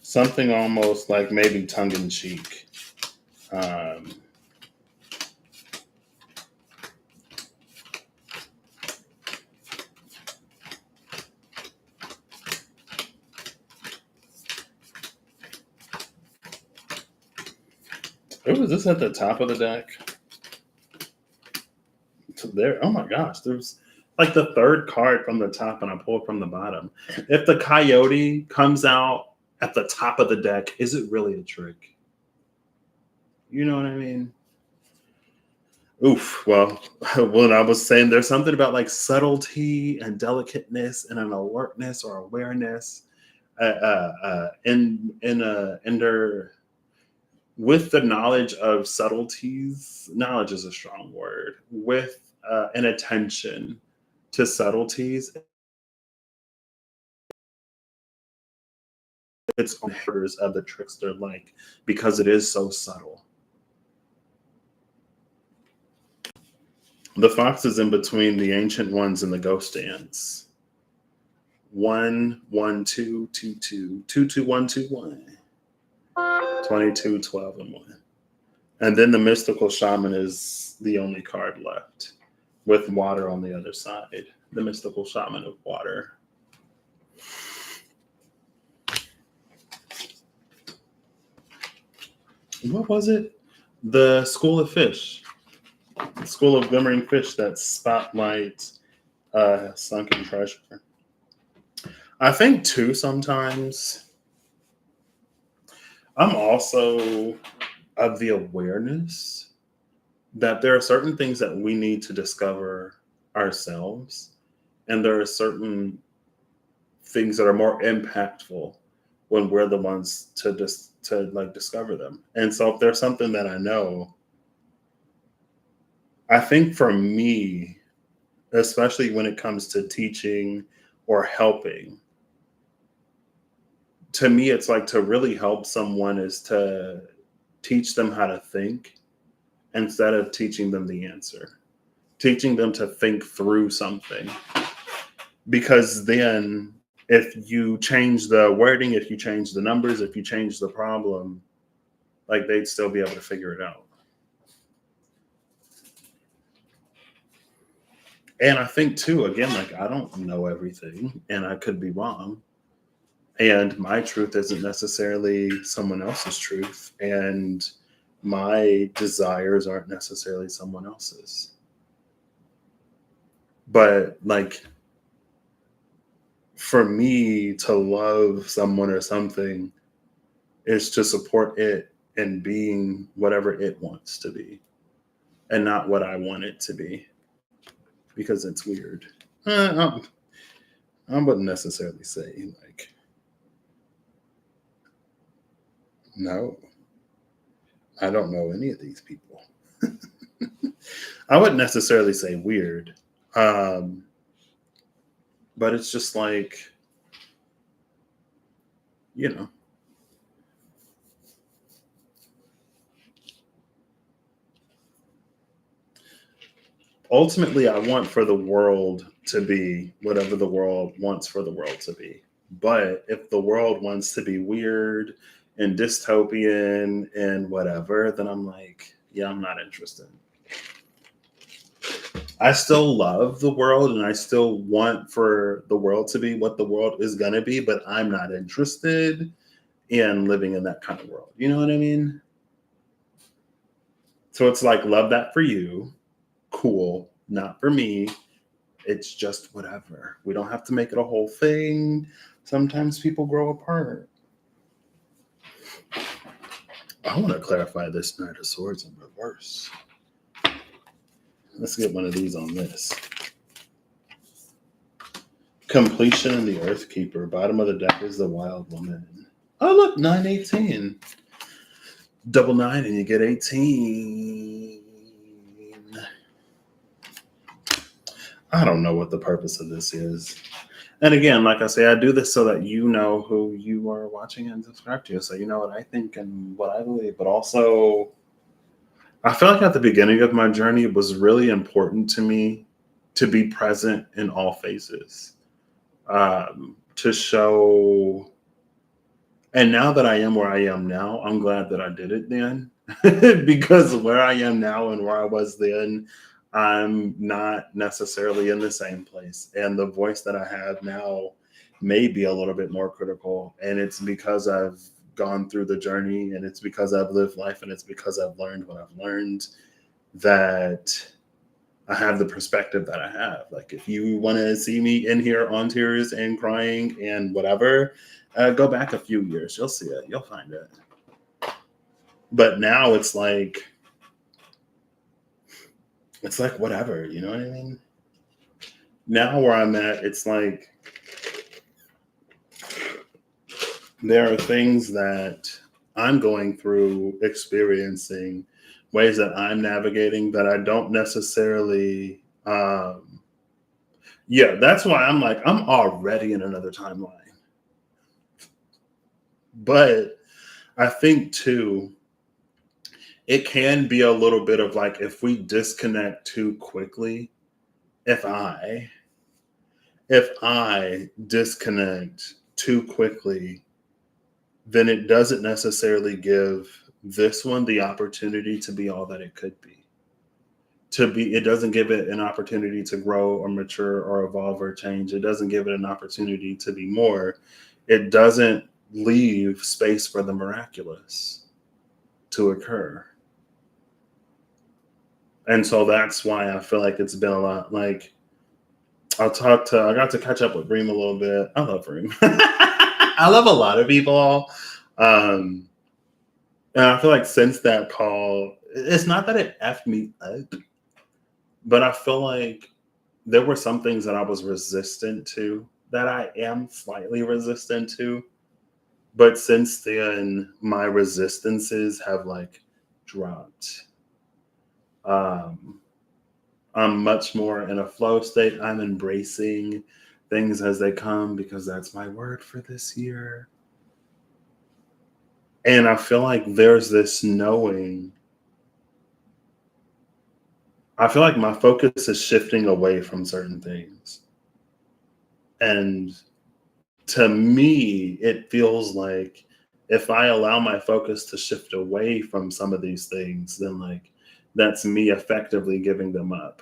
something almost like maybe tongue in cheek. Um, was this at the top of the deck? So there, oh my gosh, there's like the third card from the top, and I pulled from the bottom. If the coyote comes out at the top of the deck, is it really a trick? You know what I mean? Oof. Well, when I was saying there's something about like subtlety and delicateness and an alertness or awareness, in their with the knowledge of subtleties. Knowledge is a strong word. With an attention to subtleties, it's herders of the trickster, like because it is so subtle. The fox is in between the ancient ones and the ghost dance. 1 1 2 2 2 2 2 1 2 1 22 12 and 1. And then the mystical shaman is the only card left with water on the other side. The mystical shaman of water. What was it? The school of fish. The school of glimmering fish that spotlight sunken treasure. I think too sometimes I'm also of the awareness that there are certain things that we need to discover ourselves, and there are certain things that are more impactful when we're the ones to discover them. And so if there's something that I know, I think for me, especially when it comes to teaching or helping, to me, it's like to really help someone is to teach them how to think instead of teaching them the answer, teaching them to think through something. Because then if you change the wording, if you change the numbers, if you change the problem, like they'd still be able to figure it out. And I think too, again, like I don't know everything and I could be wrong. And my truth isn't necessarily someone else's truth. And my desires aren't necessarily someone else's. But like for me to love someone or something is to support it in being whatever it wants to be and not what I want it to be, because it's weird. I wouldn't necessarily say like, no, I don't know any of these people. I wouldn't necessarily say weird. But it's just like, you know, ultimately, I want for the world to be whatever the world wants for the world to be. But if the world wants to be weird and dystopian and whatever, then I'm like, yeah, I'm not interested. I still love the world and I still want for the world to be what the world is going to be, but I'm not interested in living in that kind of world. You know what I mean? So it's like, love that for you. Cool. Not for me. It's just whatever. We don't have to make it a whole thing. Sometimes people grow apart. I want to clarify this Knight of Swords in reverse. Let's get one of these on this. Completion and the Earthkeeper. Bottom of the deck is the Wild Woman. Oh, look, 918. Double 9 and you get 18. I don't know what the purpose of this is. And again, like I say, I do this so that you know who you are watching and subscribe to. So you know what I think and what I believe. But also, I feel like at the beginning of my journey, it was really important to me to be present in all phases. To show And now that I am where I am now, I'm glad that I did it then. Because where I am now and where I was then, I'm not necessarily in the same place. And the voice that I have now may be a little bit more critical. And it's because I've gone through the journey, and it's because I've lived life, and it's because I've learned what I've learned, that I have the perspective that I have. Like, if you want to see me in here on tears and crying and whatever, go back a few years. You'll see it. You'll find it. But now it's like whatever. You know what I mean? Now where I'm at, it's like there are things that I'm going through, experiencing, ways that I'm navigating that I don't necessarily. Yeah, that's why I'm like, I'm already in another timeline. But I think too, it can be a little bit of like, if we disconnect too quickly, if I disconnect too quickly, then it doesn't necessarily give this one the opportunity to be all that it could be. It doesn't give it an opportunity to grow or mature or evolve or change. It doesn't give it an opportunity to be more. It doesn't leave space for the miraculous to occur. And so that's why I feel like it's been a lot. Like, I got to catch up with Reem a little bit. I love Reem. I love a lot of people. Um, and I feel like since that call, it's not that it effed me up, but I feel like there were some things that I was resistant to, that I am slightly resistant to. But since then, my resistances have like dropped. Um, I'm much more in a flow state. I'm embracing things as they come, because that's my word for this year. And I feel like there's this knowing. I feel like my focus is shifting away from certain things. And to me, it feels like if I allow my focus to shift away from some of these things, then like that's me effectively giving them up.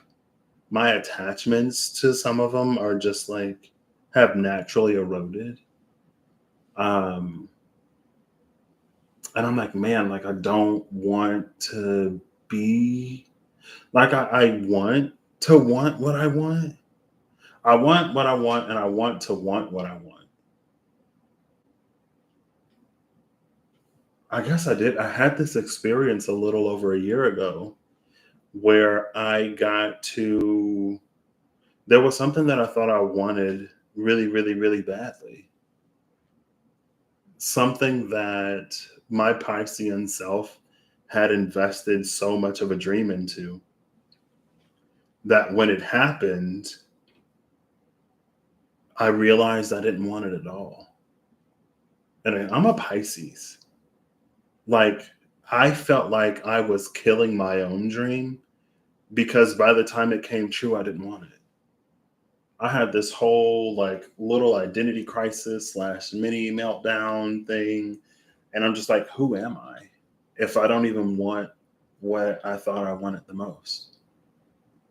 My attachments to some of them are just like have naturally eroded. Um, and I'm like, man, like I don't want to be like I want to want what I want. I want what I want, and I want to want what I want. I guess I did. I had this experience a little over a year ago where there was something that I thought I wanted really, really, really badly. Something that my Piscean self had invested so much of a dream into, that when it happened, I realized I didn't want it at all. And I'm a Pisces. Like, I felt like I was killing my own dream, because by the time it came true, I didn't want it. I had this whole like little identity crisis slash mini meltdown thing. And I'm just like, who am I if I don't even want what I thought I wanted the most?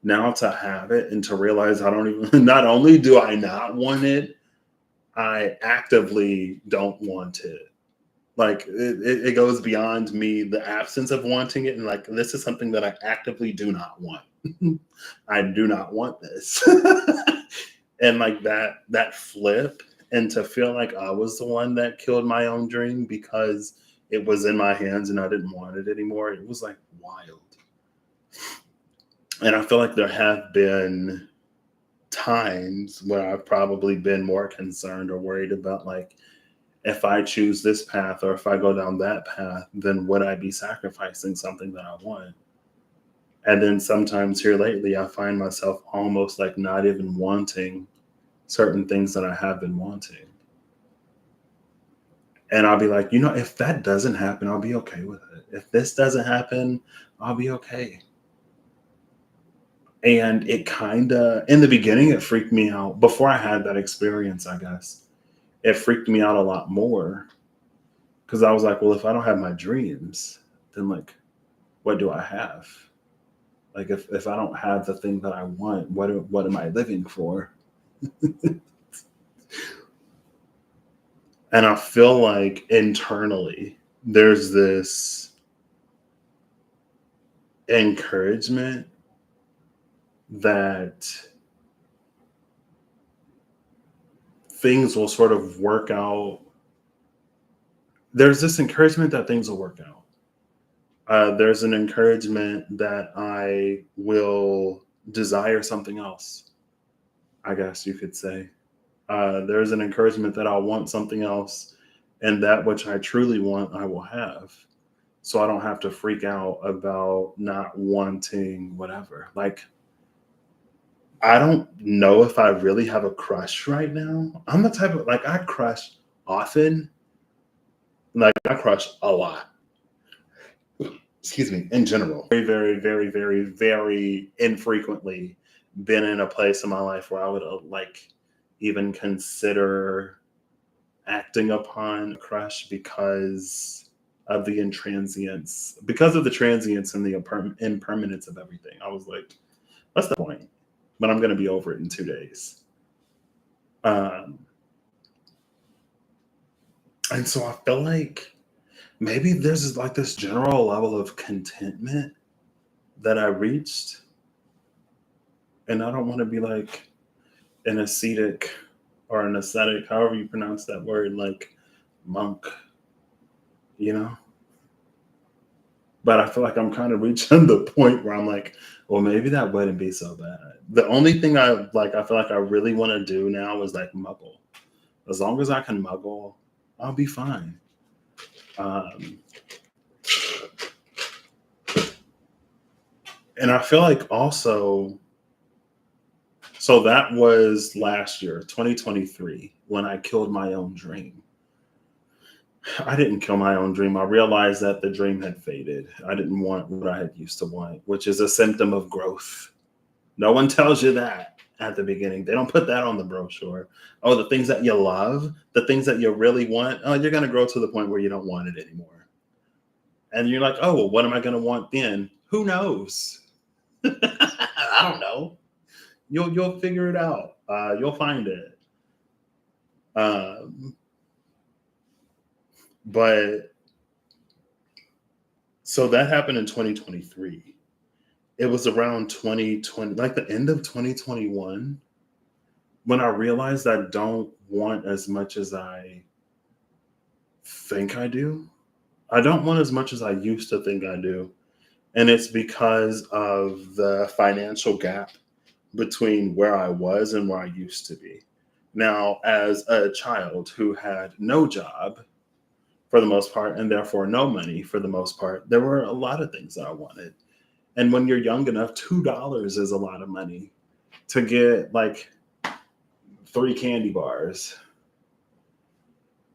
Now to have it and to realize I don't even, not only do I not want it, I actively don't want it. Like it goes beyond me, the absence of wanting it. And like, this is something that I actively do not want. I do not want this. And like that flip, and to feel like I was the one that killed my own dream because it was in my hands and I didn't want it anymore, it was like wild. And I feel like there have been times where I've probably been more concerned or worried about like, if I choose this path or if I go down that path, then would I be sacrificing something that I want? And then sometimes here lately, I find myself almost like not even wanting certain things that I have been wanting. And I'll be like, if that doesn't happen, I'll be okay with it. If this doesn't happen, I'll be okay. And it kind of, in the beginning, it freaked me out. Before I had that experience, I guess, it freaked me out a lot more. Because I was like, well, if I don't have my dreams, then like, what do I have? Like, if I don't have the thing that I want, what am I living for? And I feel like internally there's this encouragement that things will sort of work out. There's this encouragement that things will work out. There's an encouragement that I will desire something else, I guess you could say. There's an encouragement that I'll want something else, and that which I truly want, I will have. So I don't have to freak out about not wanting whatever. Like, I don't know if I really have a crush right now. I'm the type of, like, I crush often. Like, I crush a lot. Excuse me, in general. Very, very, very, very, very infrequently been in a place in my life where I would like even consider acting upon a crush because of the intransience, because of the transience and the impermanence of everything. I was like, what's the point? But I'm going to be over it in 2 days. And so I feel like maybe there's like this general level of contentment that I reached. And I don't want to be like an ascetic or an ascetic, however you pronounce that word, like monk, you know? But I feel like I'm kind of reaching the point where I'm like, well, maybe that wouldn't be so bad. The only thing I feel like I really want to do now is like muggle. As long as I can muggle, I'll be fine. And I feel like also, so that was last year, 2023, when I killed my own dream. I didn't kill my own dream. I realized that the dream had faded. I didn't want what I had used to want, which is a symptom of growth. No one tells you that at the beginning. They don't put that on the brochure. Oh, the things that you love, the things that you really want, oh, you're going to grow to the point where you don't want it anymore. And you're like, oh, well, what am I going to want then? Who knows? I don't know. You'll figure it out. You'll find it. But so that happened in 2023. It was around 2020, like the end of 2021, when I realized I don't want as much as I think I do. I don't want as much as I used to think I do. And it's because of the financial gap between where I was and where I used to be. Now, as a child who had no job for the most part, and therefore no money for the most part, there were a lot of things that I wanted. And when you're young enough, $2 is a lot of money to get like 3 candy bars.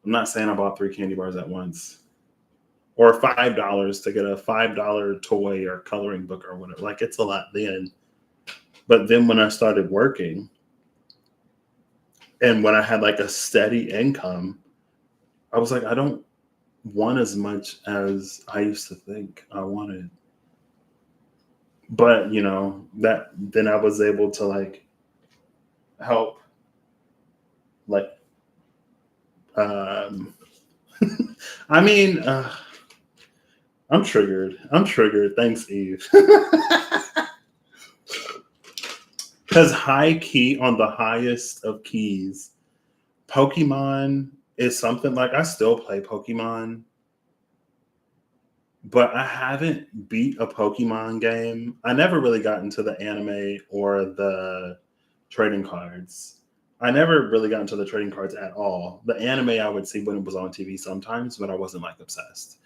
I'm not saying I bought 3 candy bars at once. Or $5 to get a $5 toy or coloring book or whatever. Like, it's a lot then. But then when I started working and when I had like a steady income, I was like, I don't want as much as I used to think I wanted. But, you know, that then I was able to like help like I mean, I'm triggered. Thanks, Eve. Because high key, on the highest of keys, Pokemon is something like, I still play Pokemon, but I haven't beat a Pokemon game. I never really got into the anime or the trading cards. I never really got into the trading cards at all. The anime I would see when it was on TV sometimes, but I wasn't like obsessed.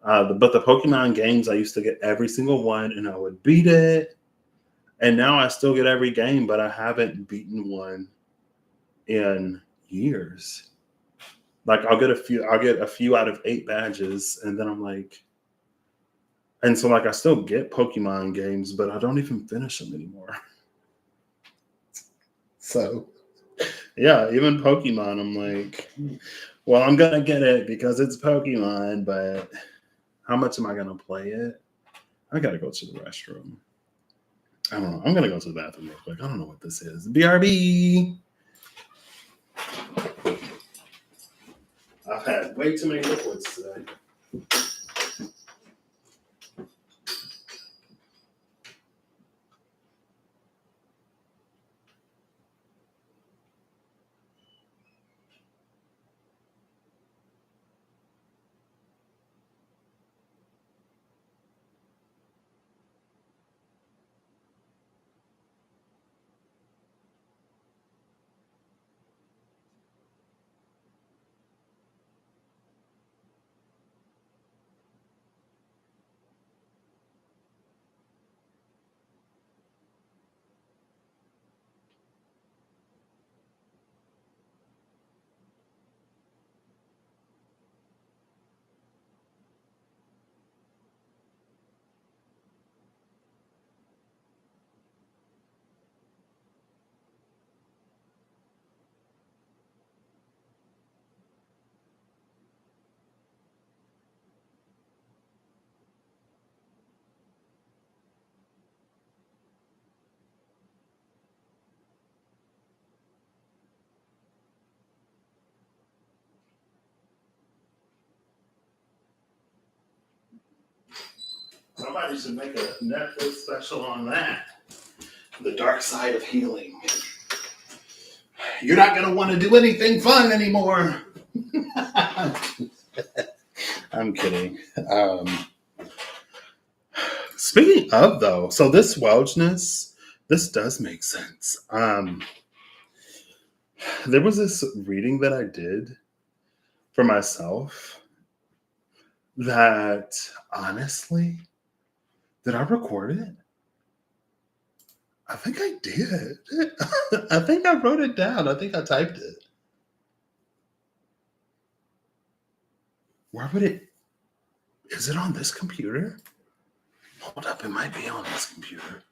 But the Pokemon games, I used to get every single one and I would beat it. And now I still get every game, but I haven't beaten one in years. Like, I'll get a few out of 8 badges, and then I'm like, and so like I still get Pokemon games, but I don't even finish them anymore. So Yeah, even Pokemon, I'm like, well, I'm gonna get it because it's Pokemon, but how much am I gonna play it? I gotta go to the restroom. I don't know. I'm gonna go to the bathroom real quick. I don't know what this is. BRB. I've had way too many liquids today. Somebody should make a Netflix special on that. The dark side of healing. You're not gonna want to do anything fun anymore. I'm kidding. Speaking of though, so this wellness, this does make sense. There was this reading that I did for myself that honestly, did I record it? I think I did. I think I wrote it down. I think I typed it. Where would it? Is it on this computer? Hold up, it might be on this computer.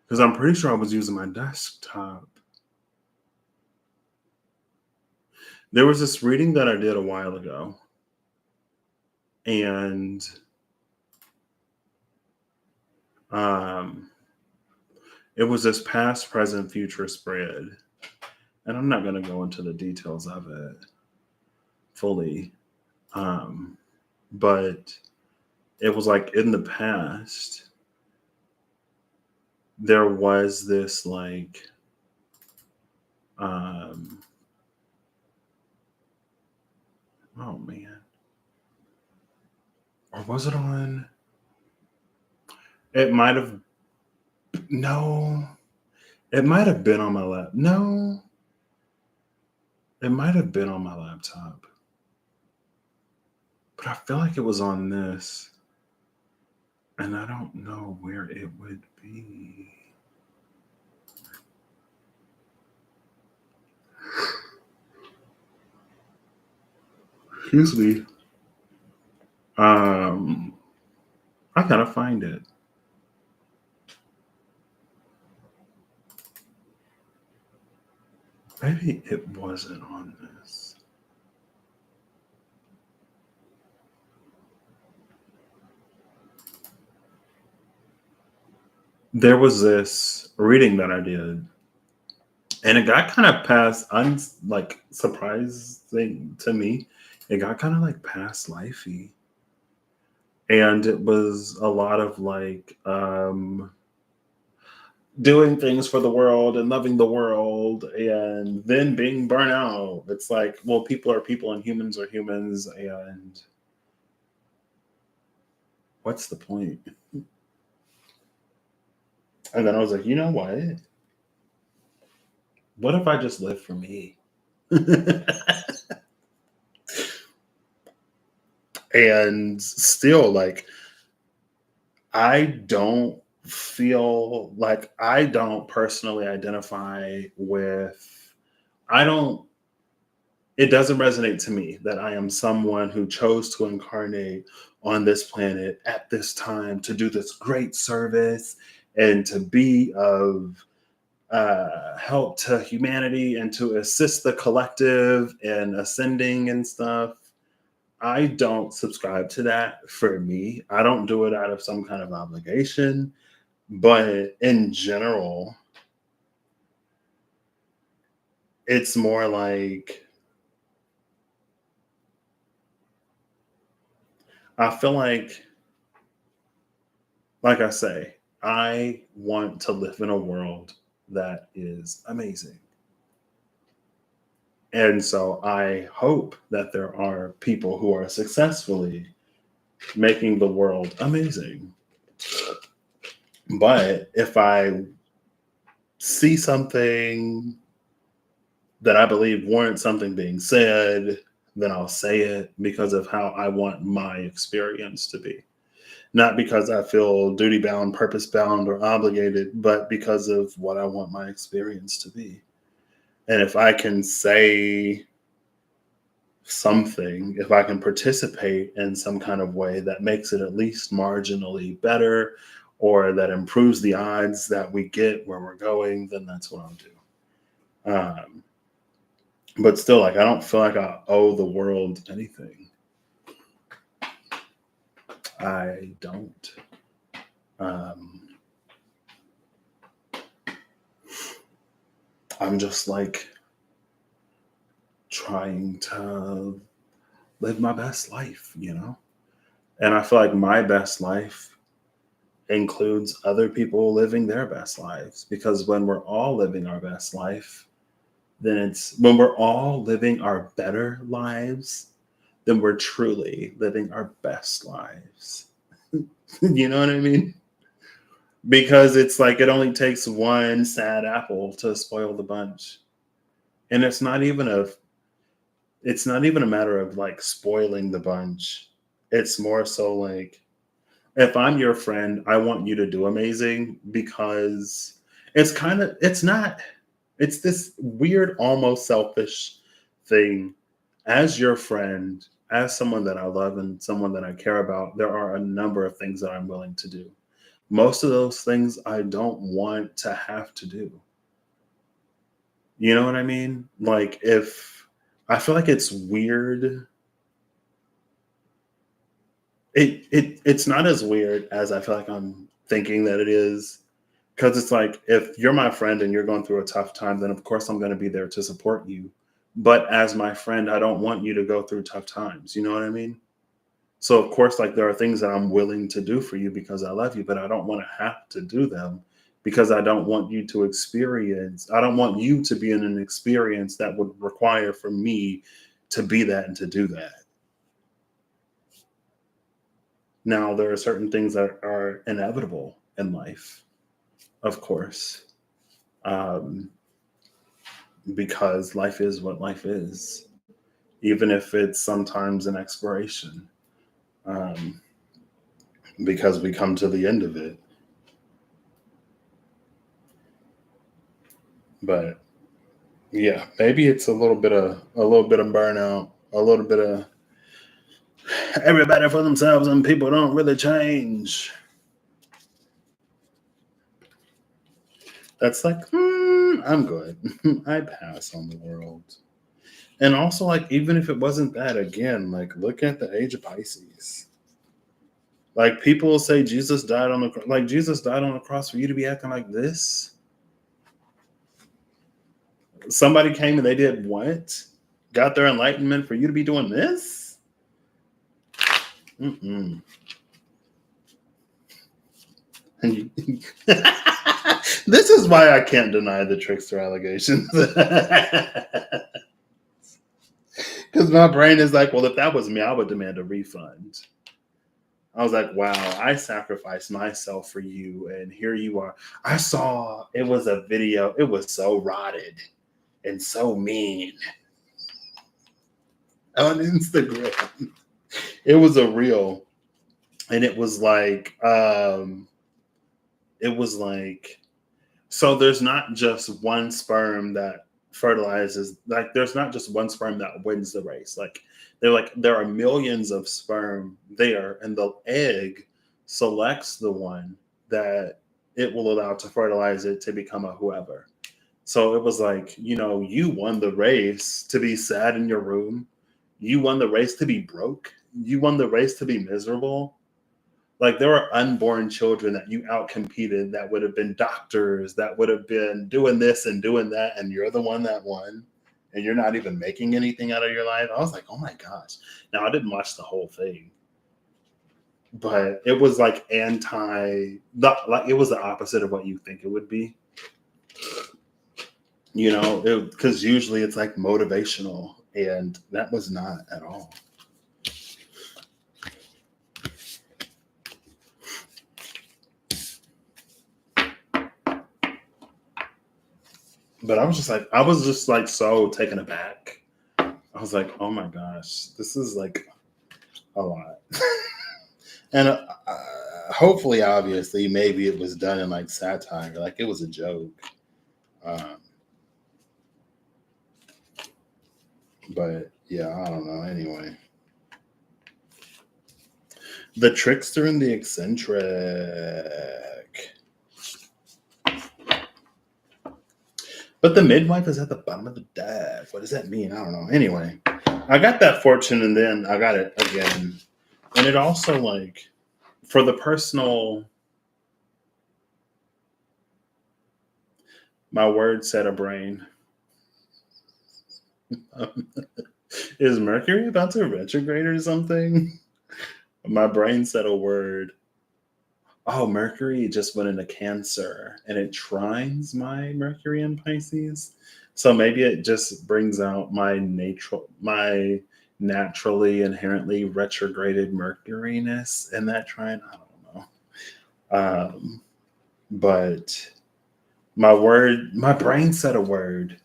Because I'm pretty sure I was using my desktop. There was this reading that I did a while ago. And it was this past, present, future spread. And I'm not going to go into the details of it fully. But it was like in the past, there was this like, oh man. Or was it on? It might have, no. It might have been on my lap. No. It might have been on my laptop. But I feel like it was on this. And I don't know where it would be. Excuse me. I gotta find it. Maybe it wasn't on this. There was this reading that I did, and it got kind of past, like surprising to me. It got kind of like past lifey, and it was a lot of like doing things for the world and loving the world, and then being burnt out. It's like, well, people are people, and humans are humans, and what's the point? And then I was like, you know what? What if I just live for me? And still, like, I don't feel like I don't personally identify with, I don't, it doesn't resonate to me that I am someone who chose to incarnate on this planet at this time to do this great service and to be of help to humanity and to assist the collective in ascending and stuff. I don't subscribe to that for me. I don't do it out of some kind of obligation, but in general, it's more I feel like I say, I want to live in a world that is amazing. And so I hope that there are people who are successfully making the world amazing. But if I see something that I believe warrants something being said, then I'll say it because of how I want my experience to be. Not because I feel duty bound, purpose bound, or obligated, but because of what I want my experience to be. And if I can say something, if I can participate in some kind of way that makes it at least marginally better or that improves the odds that we get where we're going, then that's what I'll do. But still, I don't feel like I owe the world anything. I don't. I'm just trying to live my best life, And I feel like my best life includes other people living their best lives because when we're all living our best life, then it's when we're all living our better lives, then we're truly living our best lives. You know what I mean? Because it's like it only takes one sad apple to spoil the bunch. And it's not even a matter of spoiling the bunch. It's more so if I'm your friend, I want you to do amazing because it's this weird, almost selfish thing. As your friend, as someone that I love and someone that I care about, there are a number of things that I'm willing to do. Most of those things I don't want to have to do. You know what I mean? If I feel like it's weird. It's not as weird as I feel like I'm thinking that it is. Because it's like if you're my friend and you're going through a tough time, then of course I'm going to be there to support you. But as my friend, I don't want you to go through tough times. You know what I mean? So of course, there are things that I'm willing to do for you because I love you, but I don't want to have to do them because I don't want you to experience. I don't want you to be in an experience that would require for me to be that and to do that. Now, there are certain things that are inevitable in life, of course, um, because life is what life is, even if it's sometimes an exploration, um, because we come to the end of it. But yeah, maybe it's a little bit of burnout, a little bit of everybody for themselves, and people don't really change. That's I'm good. I pass on the world. And also, even if it wasn't that, again, look at the age of Pisces. People will say Jesus died on Jesus died on the cross for you to be acting like this. Somebody came and they did what? Got their enlightenment for you to be doing this? Mm-mm. This is why I can't deny the trickster allegations. Because my brain is like, well, if that was me, I would demand a refund. I was like, wow, I sacrificed myself for you, and here you are. I saw it was a video. It was so rotted and so mean on Instagram. It was a reel, and it was like, so there's not just one sperm that fertilizes. There's not just one sperm that wins the race. There are millions of sperm there, and the egg selects the one that it will allow to fertilize it to become a whoever. So it was like, you won the race to be sad in your room. You won the race to be broke. You won the race to be miserable. Like there were unborn children that you outcompeted that would have been doctors, that would have been doing this and doing that, and you're the one that won, and you're not even making anything out of your life. I was like, oh my gosh. Now I didn't watch the whole thing, but it was like it was the opposite of what you think it would be. Because usually it's like motivational, and that was not at all. But I was just like so taken aback. I was like, oh my gosh, this is like a lot. And hopefully, obviously, maybe it was done in like satire, like it was a joke. But yeah, I don't know. Anyway, the trickster and the eccentric. But the midwife is at the bottom of the deck. What does that mean? I don't know. Anyway, I got that fortune and then I got it again. And it also, like, for the personal, my word said a brain. Is Mercury about to retrograde or something? My brain said a word. Oh, Mercury just went into Cancer and it trines my Mercury in Pisces. So maybe it just brings out my naturally inherently retrograded Mercuryness in that trine. I don't know. But my brain said a word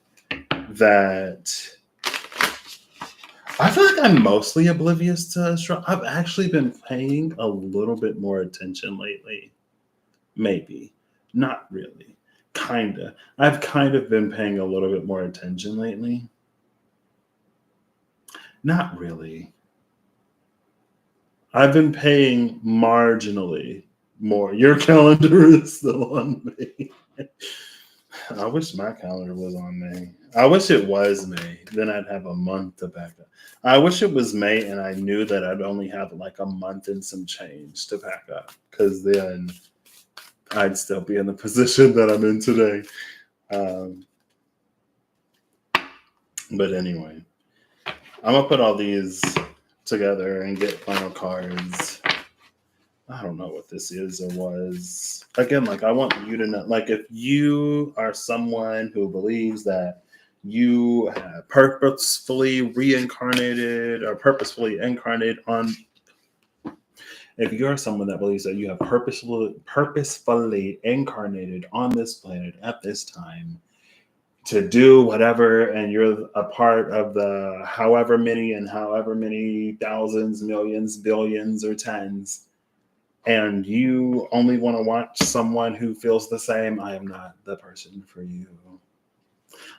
that I feel like I'm mostly oblivious to. I've actually been paying a little bit more attention lately. Maybe. Not really. Kinda. I've kind of been paying a little bit more attention lately. Not really. I've been paying marginally more. Your calendar is still on me. I wish my calendar was on May. I wish it was May. Then I'd have a month to back up. I wish it was May and I knew that I'd only have like a month and some change to pack up. Because then I'd still be in the position that I'm in today. But anyway, I'm going to put all these together and get final cards. I don't know what this is or was. Again, like I want you to know, like if you are someone who believes that you have purposefully reincarnated or purposefully incarnated on, if you're someone that believes that you have purposefully incarnated on this planet at this time to do whatever, and you're a part of the however many thousands, millions, billions, or tens, and you only want to watch someone who feels the same, I am not the person for you.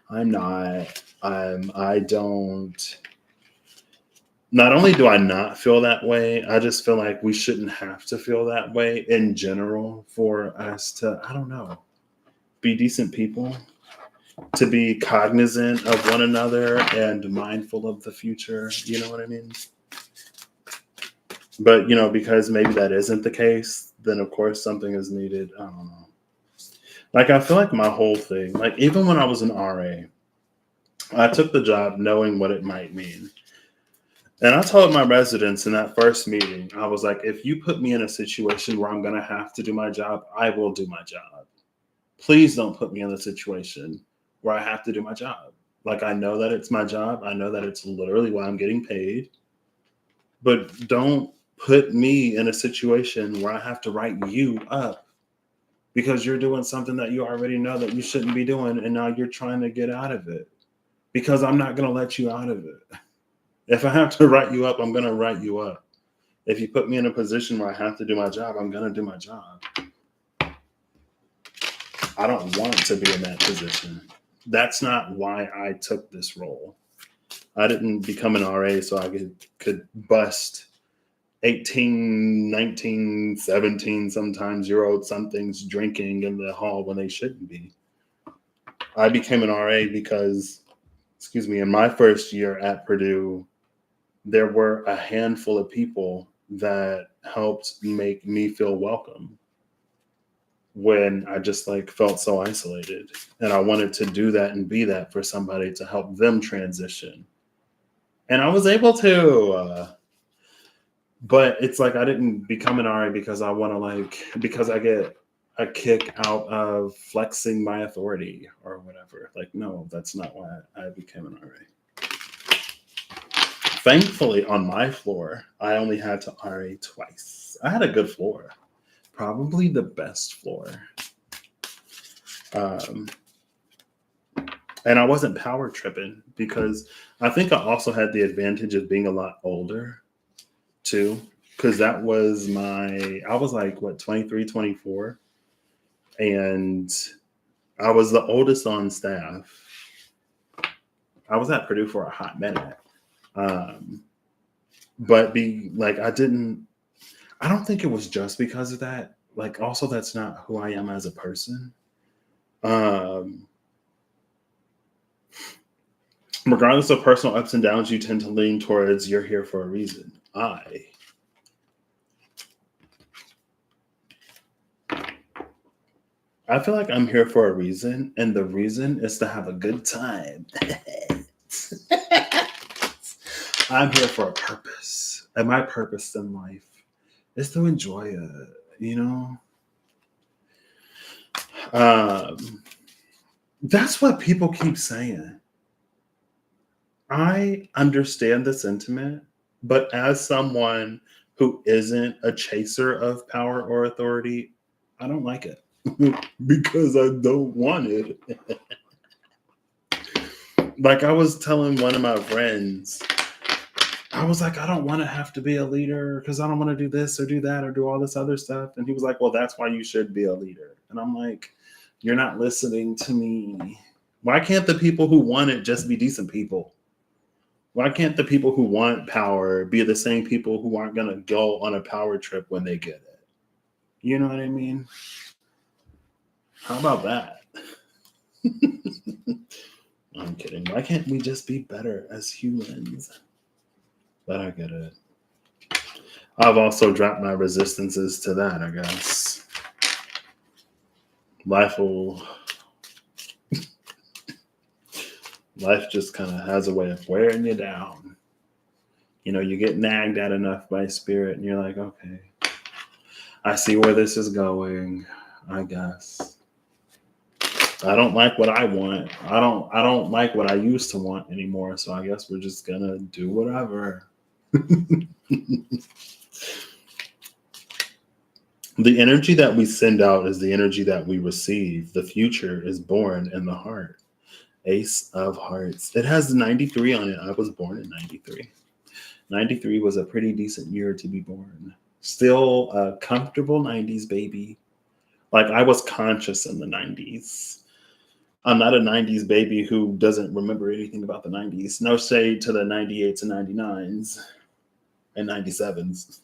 I'm not. I don't. Not only do I not feel that way, I just feel like we shouldn't have to feel that way in general for us to, I don't know, be decent people, to be cognizant of one another and mindful of the future. You know what I mean? But, because maybe that isn't the case, then of course something is needed. I don't know. Like, I feel like my whole thing, like even when I was an RA, I took the job knowing what it might mean. And I told my residents in that first meeting, I was like, if you put me in a situation where I'm going to have to do my job, I will do my job. Please don't put me in a situation where I have to do my job. Like, I know that it's my job. I know that it's literally why I'm getting paid. But don't put me in a situation where I have to write you up because you're doing something that you already know that you shouldn't be doing. And now you're trying to get out of it because I'm not going to let you out of it. If I have to write you up, I'm going to write you up. If you put me in a position where I have to do my job, I'm going to do my job. I don't want to be in that position. That's not why I took this role. I didn't become an RA so I could bust 18, 19, 17, sometimes year old somethings drinking in the hall when they shouldn't be. I became an RA because, excuse me, in my first year at Purdue, there were a handful of people that helped make me feel welcome when I just like felt so isolated. And I wanted to do that and be that for somebody to help them transition. And I was able to. But it's like I didn't become an RA because I want to because I get a kick out of flexing my authority or whatever. Like, no, that's not why I became an RA. Thankfully, on my floor, I only had to RA twice. I had a good floor, probably the best floor. And I wasn't power tripping because I think I also had the advantage of being a lot older too, because that was I was like, what, 23, 24, and I was the oldest on staff. I was at Purdue for a hot minute. But I don't think it was just because of that. Like, also, that's not who I am as a person. Regardless of personal ups and downs, you tend to lean towards you're here for a reason. I feel like I'm here for a reason, and the reason is to have a good time. I'm here for a purpose, and my purpose in life is to enjoy it, you know? That's what people keep saying. I understand the sentiment, but as someone who isn't a chaser of power or authority, I don't like it because I don't want it. Like I was telling one of my friends, I was like, I don't want to have to be a leader because I don't want to do this or do that or do all this other stuff. And he was like, well, that's why you should be a leader. And I'm like, you're not listening to me. Why can't the people who want it just be decent people? Why can't the people who want power be the same people who aren't going to go on a power trip when they get it? You know what I mean? How about that? I'm kidding. Why can't we just be better as humans? But I get it. I've also dropped my resistances to that, I guess. Life just kind of has a way of wearing you down. You know, you get nagged at enough by spirit and you're like, okay, I see where this is going, I guess. I don't like what I want. I don't like what I used to want anymore. So I guess we're just gonna do whatever. The energy that we send out is the energy that we receive. The future is born in the heart. Ace of Hearts. It has 93 on it. I was born in 93. 93 was a pretty decent year to be born. Still a comfortable 90s baby. Like I was conscious in the 90s. I'm not a 90s baby who doesn't remember anything about the 90s. No shade to the 98s and 99s and 97s.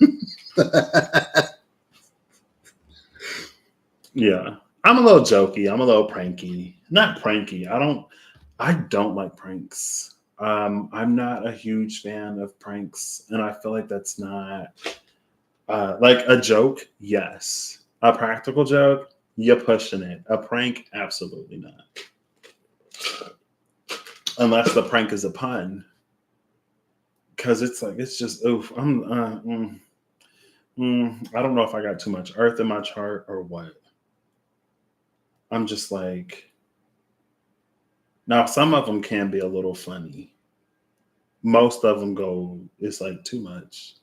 Yeah. I'm a little jokey. I'm a little pranky. Not pranky. I don't like pranks. I'm not a huge fan of pranks, and I feel like that's not like a joke. Yes, a practical joke. You're pushing it. A prank, absolutely not. Unless the prank is a pun, because it's just oof. I don't know if I got too much earth in my chart or what. I'm just like. Now, some of them can be a little funny. Most of them it's like too much.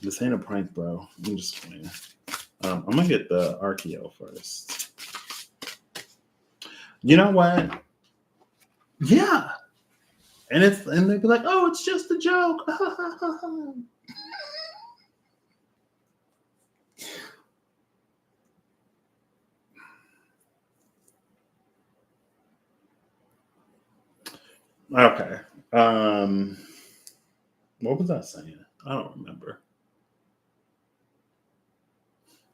This ain't a prank, bro. I'm just playing. I'm going to get the Archeo first. You know what? Yeah. And they'd be like, oh, it's just a joke. Okay. What was I saying? I don't remember.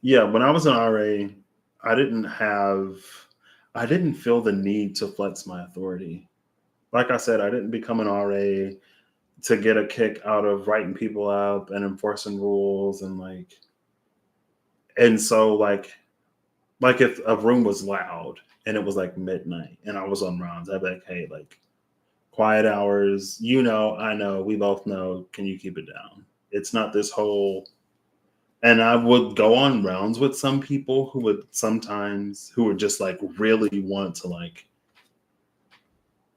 Yeah, when I was an RA, I didn't have I didn't feel the need to flex my authority. Like I said, I didn't become an RA to get a kick out of writing people up and enforcing rules and so like if a room was loud and it was like midnight and I was on rounds, I'd be like, hey, like quiet hours, I know, we both know, can you keep it down? It's not this whole. And I would go on rounds with some people who would just like really want to like,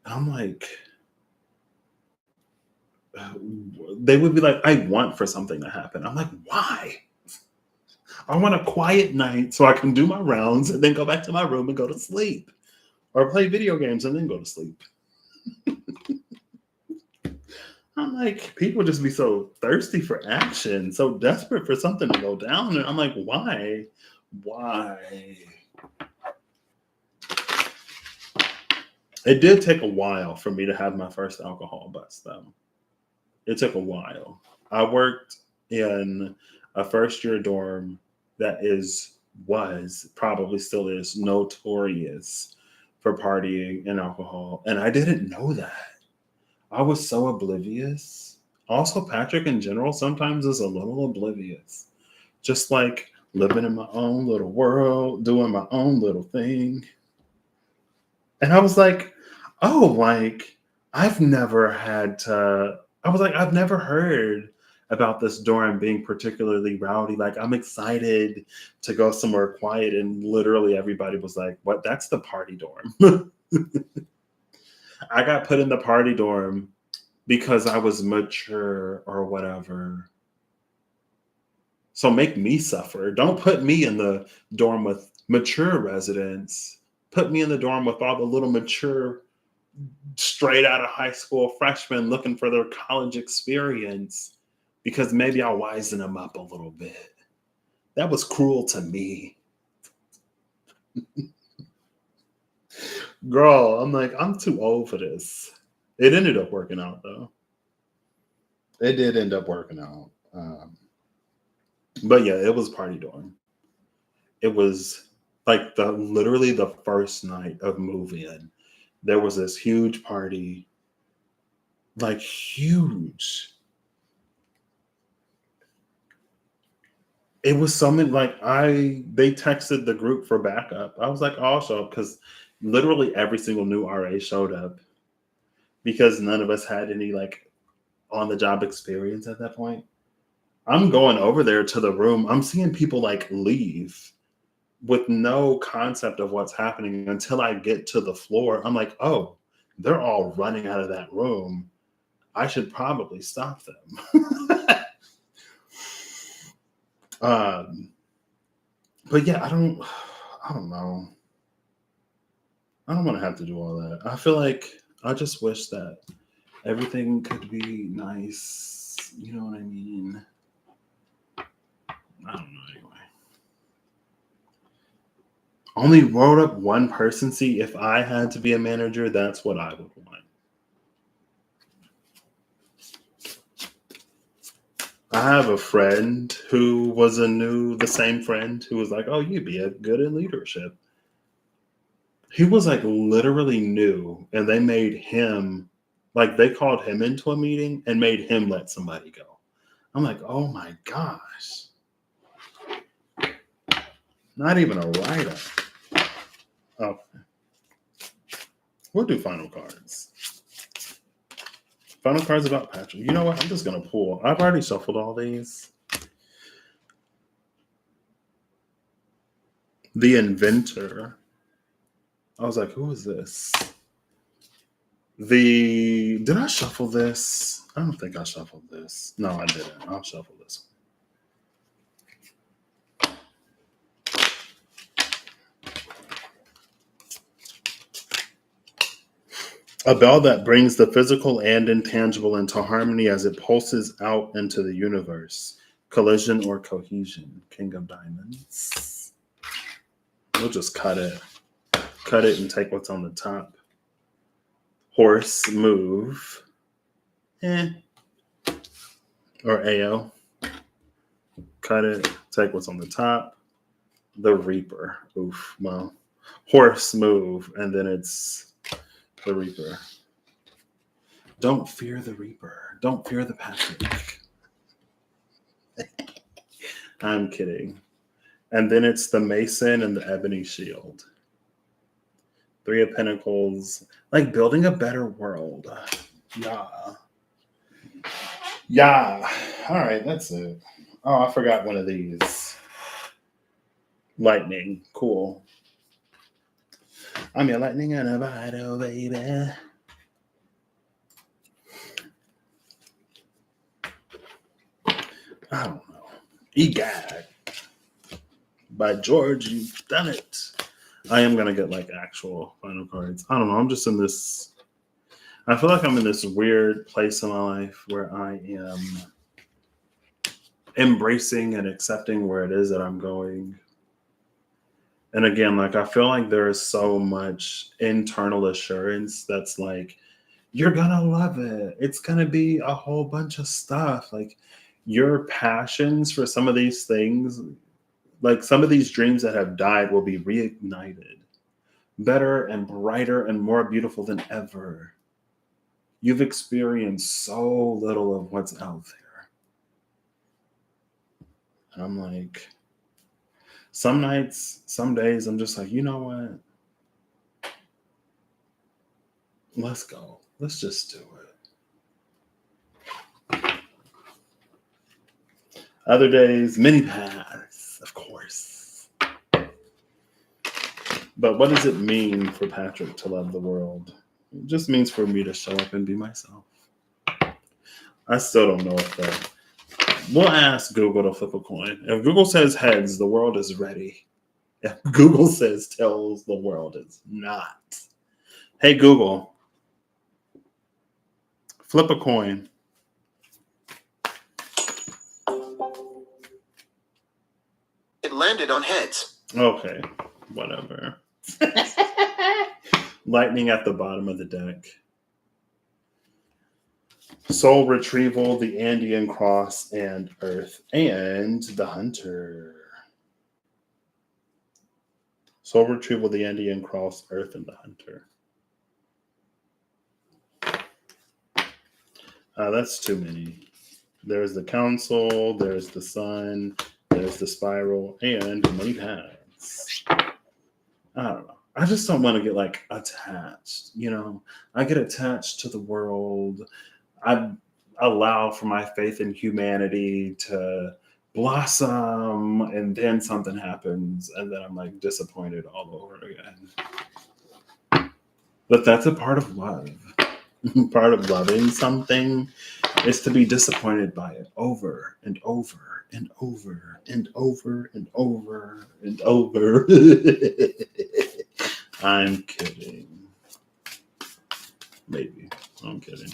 I'm like, they would be like, I want for something to happen. I'm like, why? I want a quiet night so I can do my rounds and then go back to my room and go to sleep or play video games and then go to sleep. I'm like, people just be so thirsty for action, so desperate for something to go down. And I'm like, why? Why? It did take a while for me to have my first alcohol bust, though. It took a while. I worked in a first year dorm that was probably still is notorious for partying and alcohol. And I didn't know that. I was so oblivious. Also, Patrick in general sometimes is a little oblivious. Just like living in my own little world, doing my own little thing. And I was like, oh, like, I've never had to, I was like, I've never heard about this dorm being particularly rowdy. Like, I'm excited to go somewhere quiet. And literally everybody was like, what? That's the party dorm. I got put in the party dorm because I was mature or whatever. So make me suffer. Don't put me in the dorm with mature residents. Put me in the dorm with all the little mature, straight out of high school freshmen looking for their college experience because maybe I'll wisen them up a little bit. That was cruel to me. Girl, I'm like, I'm too old for this. It ended up working out, though. It did end up working out. But yeah, it was party dorm. It was like literally the first night of move in. There was this huge party, like huge. It was something like they texted the group for backup. I was like, oh, I'll show up because literally every single new RA showed up because none of us had any like on the job experience at that point. I'm going over there to the room. I'm seeing people like leave with no concept of what's happening until I get to the floor. I'm like, oh, they're all running out of that room. I should probably stop them. But yeah, I don't know. I don't want to have to do all that. I feel like I just wish that everything could be nice. You know what I mean? I don't know anyway. Only wrote up one person. See, if I had to be a manager, that's what I would want. I have a friend who was the same friend who was like, oh, you'd be good in leadership. He was like literally new, and they made him, like they called him into a meeting and made him let somebody go. I'm like, oh my gosh. Not even a write-up. Oh, we'll do final cards. Final cards about Patrick. You know what? I'm just going to pull. I've already shuffled all these. The Inventor. I was like, who is this? Did I shuffle this? I don't think I shuffled this. No, I didn't. I'll shuffle this one. A bell that brings the physical and intangible into harmony as it pulses out into the universe. Collision or cohesion. King of Diamonds. We'll just cut it. Cut it and take what's on the top. Horse, move. Or AO. Cut it. Take what's on the top. The Reaper. Oof. Well, horse move, and then it's the Reaper. Don't fear the Reaper. Don't fear the Patrick. I'm kidding. And then it's the Mason and the Ebony Shield. Three of Pentacles. Like building a better world. Yeah. Yeah. All right, that's it. Oh, I forgot one of these. Lightning. Cool. I'm your lightning and a bottle, baby. I don't know. Egad. By George, you've done it. I am going to get like actual final cards. I don't know. I'm just in this. I feel like I'm in this weird place in my life where I am embracing and accepting where it is that I'm going. And again, like I feel like there is so much internal assurance that's like, you're going to love it. It's going to be a whole bunch of stuff. Like your passions for some of these things, like some of these dreams that have died will be reignited, better and brighter and more beautiful than ever. You've experienced so little of what's out there. And I'm like, some nights, some days, I'm just like, you know what? Let's go. Let's just do it. Other days, many paths, of course. But what does it mean for Patrick to love the world? It just means for me to show up and be myself. I still don't know if that. We'll ask Google to flip a coin. If Google says heads, the world is ready. If Google says tails, the world is not. Hey, Google, flip a coin. It landed on heads. Okay, whatever. Lightning at the bottom of the deck. Soul Retrieval, the Andean Cross, and Earth, and the Hunter. Soul Retrieval, the Andean Cross, Earth, and the Hunter. That's too many. There's the Council, there's the Sun, there's the Spiral, and many paths. I don't know. I just don't want to get like attached, you know. I get attached to the world. I allow for my faith in humanity to blossom, and then something happens, and then I'm like disappointed all over again. But that's a part of love. Part of loving something is to be disappointed by it over and over and over and over and over and over. I'm kidding. Maybe. I'm kidding.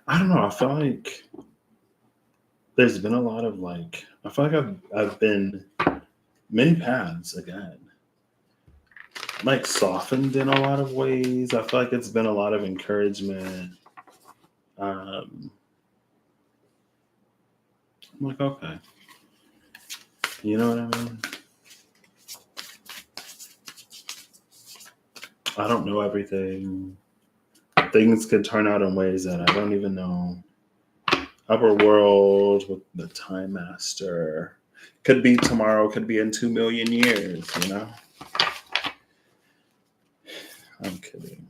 I don't know. I feel like there's been a lot of like, I feel like I've been many paths again. Like softened in a lot of ways. I feel like it's been a lot of encouragement. I'm like, okay. You know what I mean? I don't know everything. Things could turn out in ways that I don't even know. Upper world with the Time Master. Could be tomorrow, could be in 2 million years, you know? I'm kidding.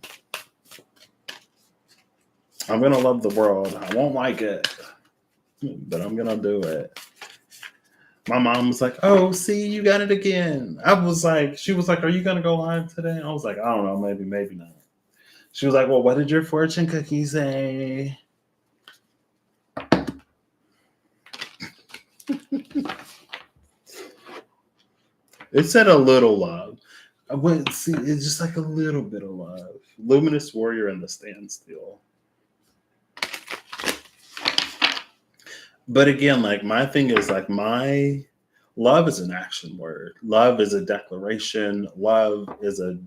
I'm going to love the world. I won't like it, but I'm going to do it. My mom was like, oh, see, you got it again. She was like, are you going to go live today? I was like, I don't know, maybe not. She was like, well, what did your fortune cookie say? It said a little love. See, it's just like a little bit of love. Luminous Warrior and the Standstill. But again, like my thing is like my love is an action word. Love is a declaration. Love is a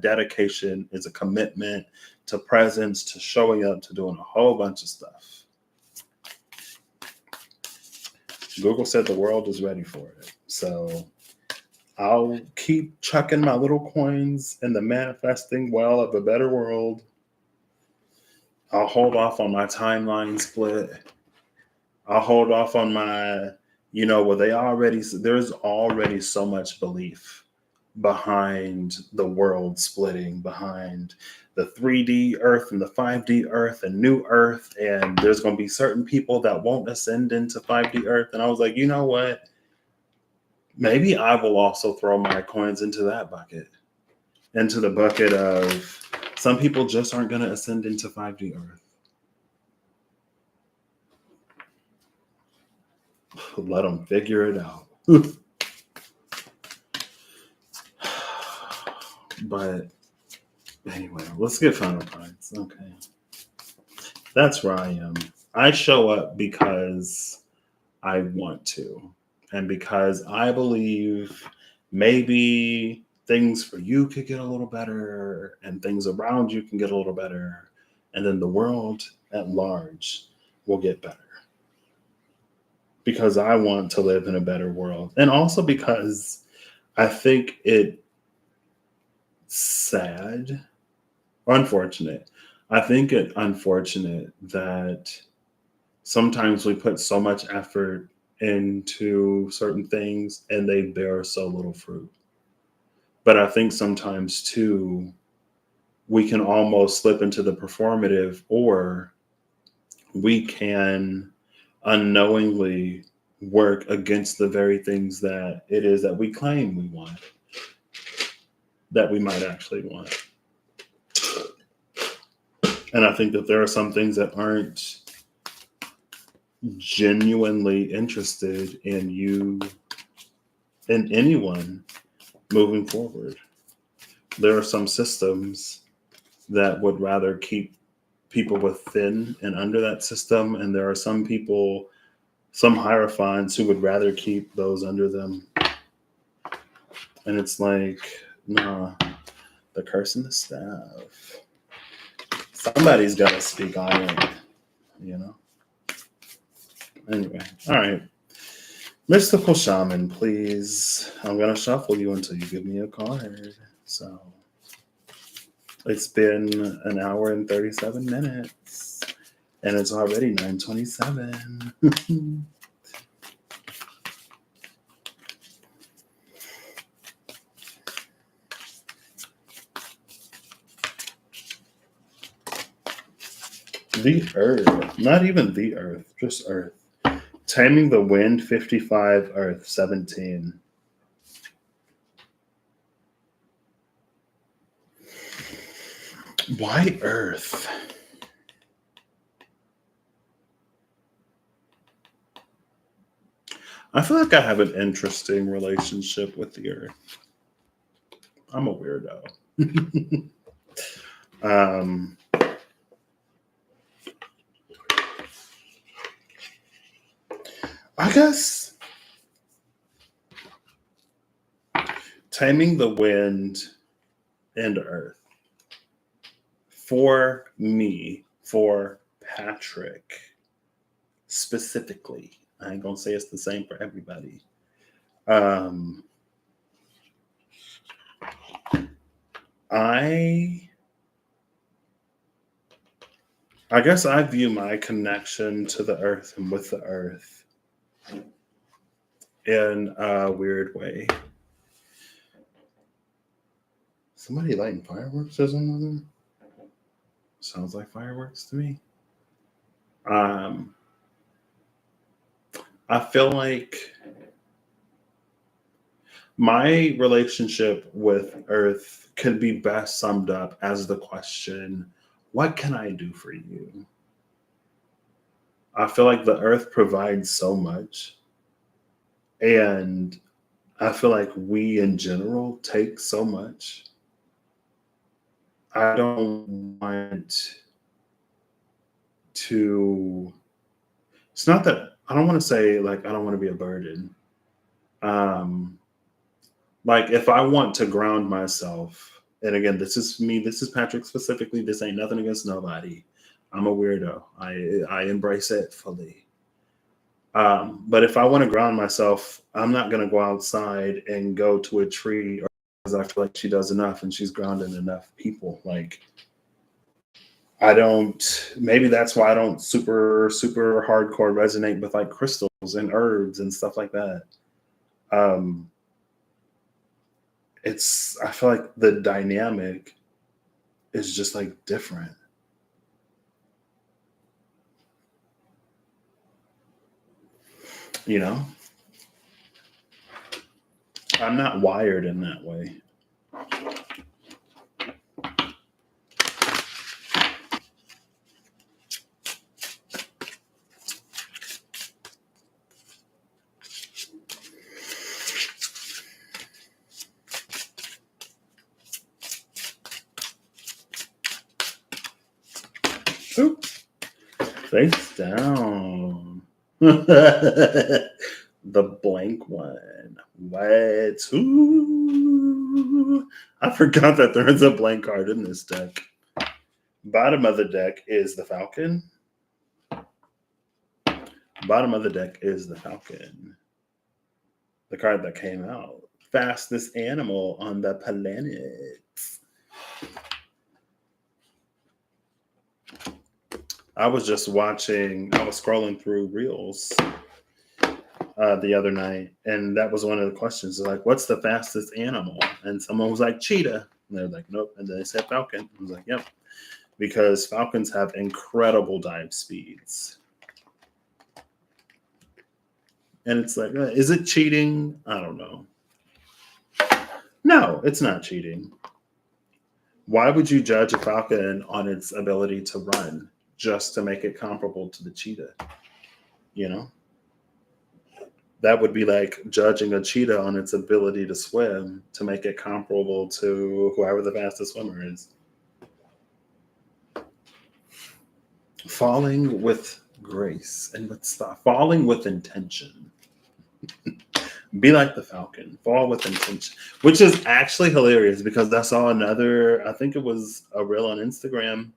dedication, is a commitment to presence, to showing up, to doing a whole bunch of stuff. Google said the world is ready for it. So I'll keep chucking my little coins in the manifesting well of a better world. I'll hold off on my timeline split. I'll hold off on my, there's already so much belief behind the world splitting, behind the 3D Earth and the 5D Earth and new Earth. And there's going to be certain people that won't ascend into 5D Earth. And I was like, you know what? Maybe I will also throw my coins into that bucket, into the bucket of some people just aren't going to ascend into 5D Earth. Let them figure it out. But anyway, let's get final points. Okay. That's where I am. I show up because I want to. And because I believe maybe things for you could get a little better and things around you can get a little better. And then the world at large will get better. Because I want to live in a better world. And also because I think it's sad, unfortunate. I think it's unfortunate that sometimes we put so much effort into certain things and they bear so little fruit. But I think sometimes too, we can almost slip into the performative, or we can unknowingly work against the very things that it is that we claim we want, that we might actually want. And I think that there are some things that aren't genuinely interested in you, in anyone moving forward. There are some systems that would rather keep people within and under that system, and there are some people, some hierophants, who would rather keep those under them. And it's like, nah, the curse and the staff. Somebody's got to speak on it, Anyway, all right. Mystical Shaman, please. I'm going to shuffle you until you give me a card. So it's been an hour and 37 minutes, and it's already 9:27. The Earth, not even the Earth, just Earth. Taming the Wind, 55, Earth, 17. Why Earth? I feel like I have an interesting relationship with the Earth. I'm a weirdo. I guess Taming the Wind and Earth, for me, for Patrick specifically, I ain't gonna say it's the same for everybody. I guess I view my connection to the Earth and with the Earth in a weird way. Somebody lighting fireworks or something? Sounds like fireworks to me. I feel like my relationship with Earth could be best summed up as the question, what can I do for you? I feel like the Earth provides so much. And I feel like we in general take so much. I don't want to, it's not that, I don't want to say like, I don't want to be a burden. Like if I want to ground myself, and again, this is me, this is Patrick specifically, this ain't nothing against nobody. I'm a weirdo. I embrace it fully. But if I want to ground myself, I'm not going to go outside and go to a tree, or because I feel like she does enough and she's grounded enough people. Like, I don't, maybe that's why I don't super hardcore resonate with like crystals and herbs and stuff like that. Um, I feel like the dynamic is just like different, you know? I'm not wired in that way. Oop, face down. The blank one. What? Ooh. I forgot that there is a blank card in this deck. Bottom of the deck is the Falcon. Bottom of the deck is the Falcon. The card that came out. Fastest animal on the planet. I was scrolling through Reels the other night, and that was one of the questions. Like, what's the fastest animal? And someone was like, cheetah. And they're like, nope. And then they said falcon. I was like, yep. Because falcons have incredible dive speeds. And it's like, is it cheating? I don't know. No, it's not cheating. Why would you judge a falcon on its ability to run just to make it comparable to the cheetah? You know? That would be like judging a cheetah on its ability to swim to make it comparable to whoever the fastest swimmer is. Falling with grace and with stuff. Falling with intention. Be like the falcon. Fall with intention. Which is actually hilarious because I saw I think it was a reel on Instagram,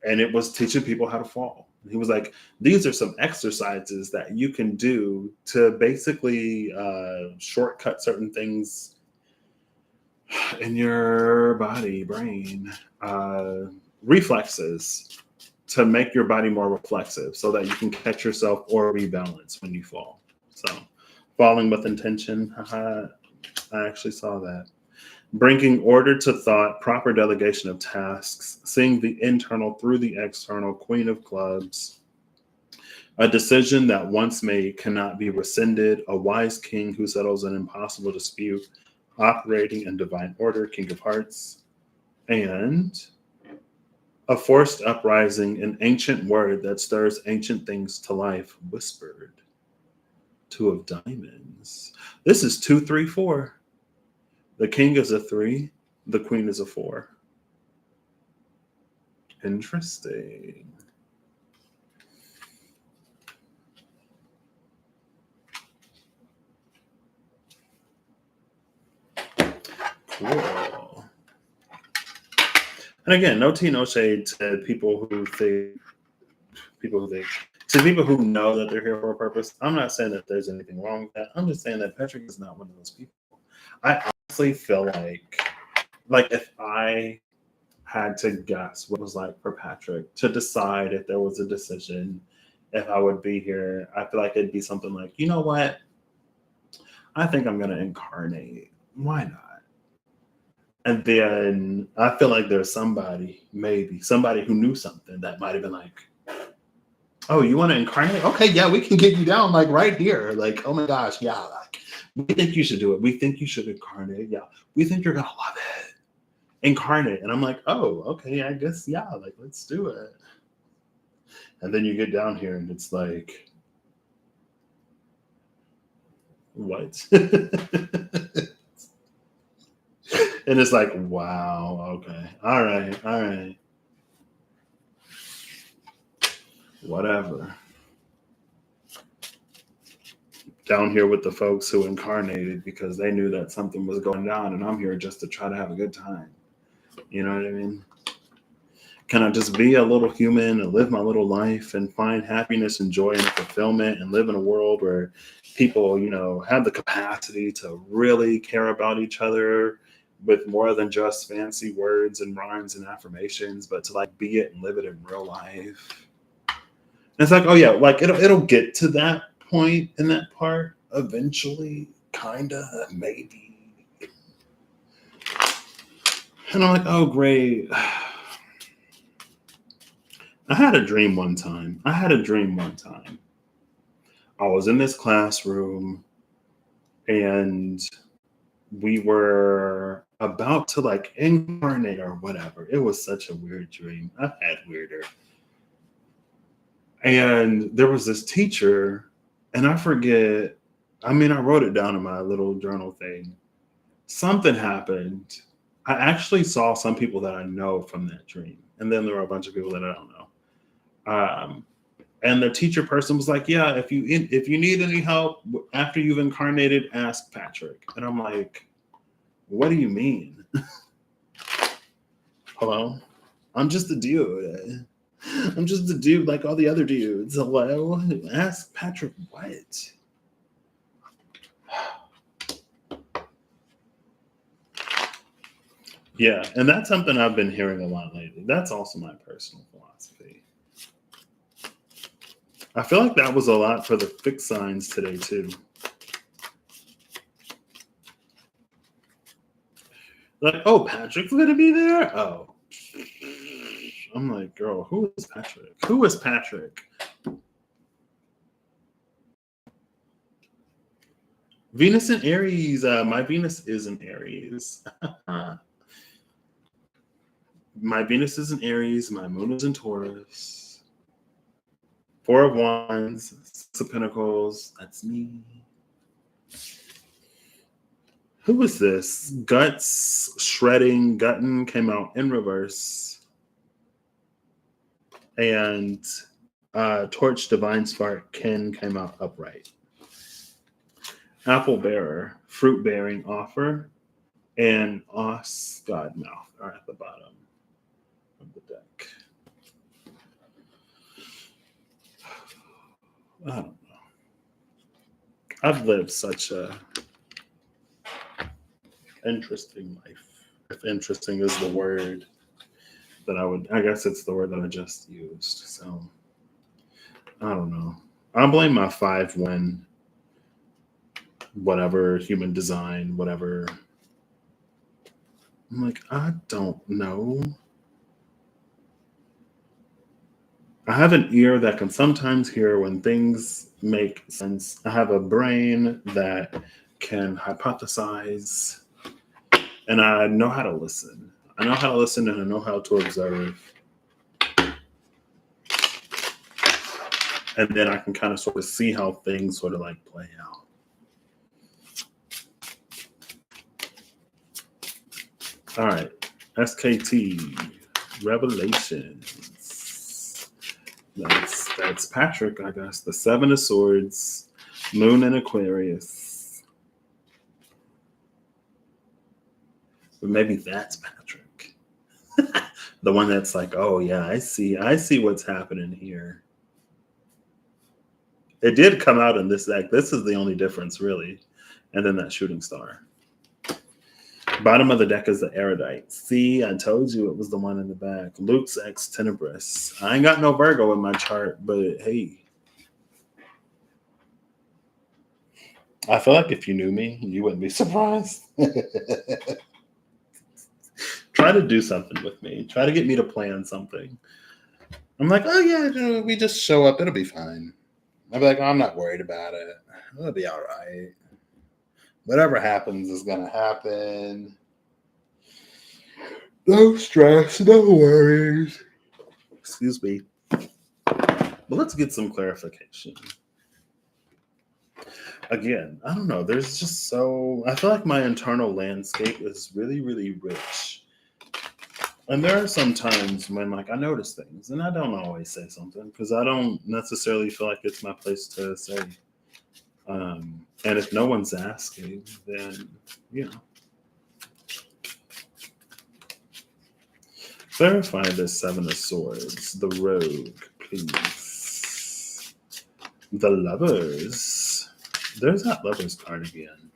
and it was teaching people how to fall. He was like, these are some exercises that you can do to basically shortcut certain things in your body, brain, reflexes to make your body more reflexive so that you can catch yourself or rebalance when you fall. So falling with intention, I actually saw that. Bringing order to thought, proper delegation of tasks, seeing the internal through the external, Queen of Clubs, a decision that once made cannot be rescinded, a wise king who settles an impossible dispute, operating in divine order, King of Hearts, and a forced uprising, an ancient word that stirs ancient things to life, whispered, Two of Diamonds. This is 2, 3, 4. The king is a 3. The queen is a 4. Interesting. Cool. And again, no tea, no shade to people who who know that they're here for a purpose. I'm not saying that there's anything wrong with that. I'm just saying that Patrick is not one of those people. I honestly feel like if I had to guess what it was like for Patrick to decide if there was a decision, if I would be here, I feel like it'd be something like, you know what? I think I'm going to incarnate. Why not? And then I feel like there's maybe somebody who knew something that might have been like, oh, you want to incarnate? Okay, yeah, we can get you down like right here. Like, oh my gosh, yeah, like we think you should do it. We think you should incarnate. Yeah, we think you're gonna love it. Incarnate. And I'm like, oh, okay, I guess yeah, like let's do it. And then you get down here and it's like, what? And it's like, wow, okay, all right, whatever. Down here with the folks who incarnated because they knew that something was going down, and I'm here just to try to have a good time. You know what I mean? Can I just be a little human and live my little life and find happiness and joy and fulfillment and live in a world where people, have the capacity to really care about each other with more than just fancy words and rhymes and affirmations, but to like be it and live it in real life. And it's like, oh yeah, like it'll get to that point in that part eventually, kinda, maybe. And I'm like, oh great. I had a dream one time. I was in this classroom and we were about to like incarnate or whatever. It was such a weird dream. I've had weirder. And there was this teacher, and I forget, I mean, I wrote it down in my little journal thing. Something happened. I actually saw some people that I know from that dream. And then there were a bunch of people that I don't know. And the teacher person was like, "Yeah, if you need any help after you've incarnated, ask Patrick." And I'm like, "What do you mean?" Hello, I'm just a dude. I'm just a dude like all the other dudes. Hello, ask Patrick what? Yeah, and that's something I've been hearing a lot lately. That's also my personal philosophy. I feel like that was a lot for the fixed signs today, too. Like, oh, Patrick's going to be there? Oh. I'm like, girl, who is Patrick? Who is Patrick? Venus in Aries. My Venus is in Aries. My Venus is in Aries. My moon is in Taurus. Four of Wands, Six of Pentacles. That's me. Who was this? Guts, Shredding, Gutton came out in reverse. And Torch, Divine Spark, Ken came out upright. Apple Bearer, Fruit Bearing Offer, and Os, Godmouth are at the bottom of the deck. I don't know. I've lived such a interesting life. If interesting is the word that I guess it's the word that I just used. So I don't know. I blame my 5-1, whatever, human design, whatever. I'm like, I don't know. I have an ear that can sometimes hear when things make sense. I have a brain that can hypothesize, and I know how to listen. I know how to listen and I know how to observe. And then I can kind of sort of see how things sort of like play out. All right, SKT, Revelations. That's Patrick, I guess. The 7 of Swords, Moon in Aquarius. But maybe that's Patrick. The one that's like, oh yeah, I see what's happening here. It did come out in this deck. This is the only difference, really. And then that shooting star. Bottom of the deck is the Erudite. See, I told you it was the one in the back. Luke's ex Tenebris. I ain't got no Virgo in my chart, but hey. I feel like if you knew me, you wouldn't be surprised. Try to do something with me. Try to get me to plan something. I'm like, oh yeah, we just show up. It'll be fine. I'll be like, oh, I'm not worried about it. It'll be all right. Whatever happens is going to happen. No stress, no worries. Excuse me. But let's get some clarification. Again, I don't know. There's just I feel like my internal landscape is really, really rich. And there are some times when like I notice things and I don't always say something because I don't necessarily feel like it's my place to say. And if no one's asking, then, Verify the Seven of Swords. The Rogue, please. The Lovers. There's that Lovers card again.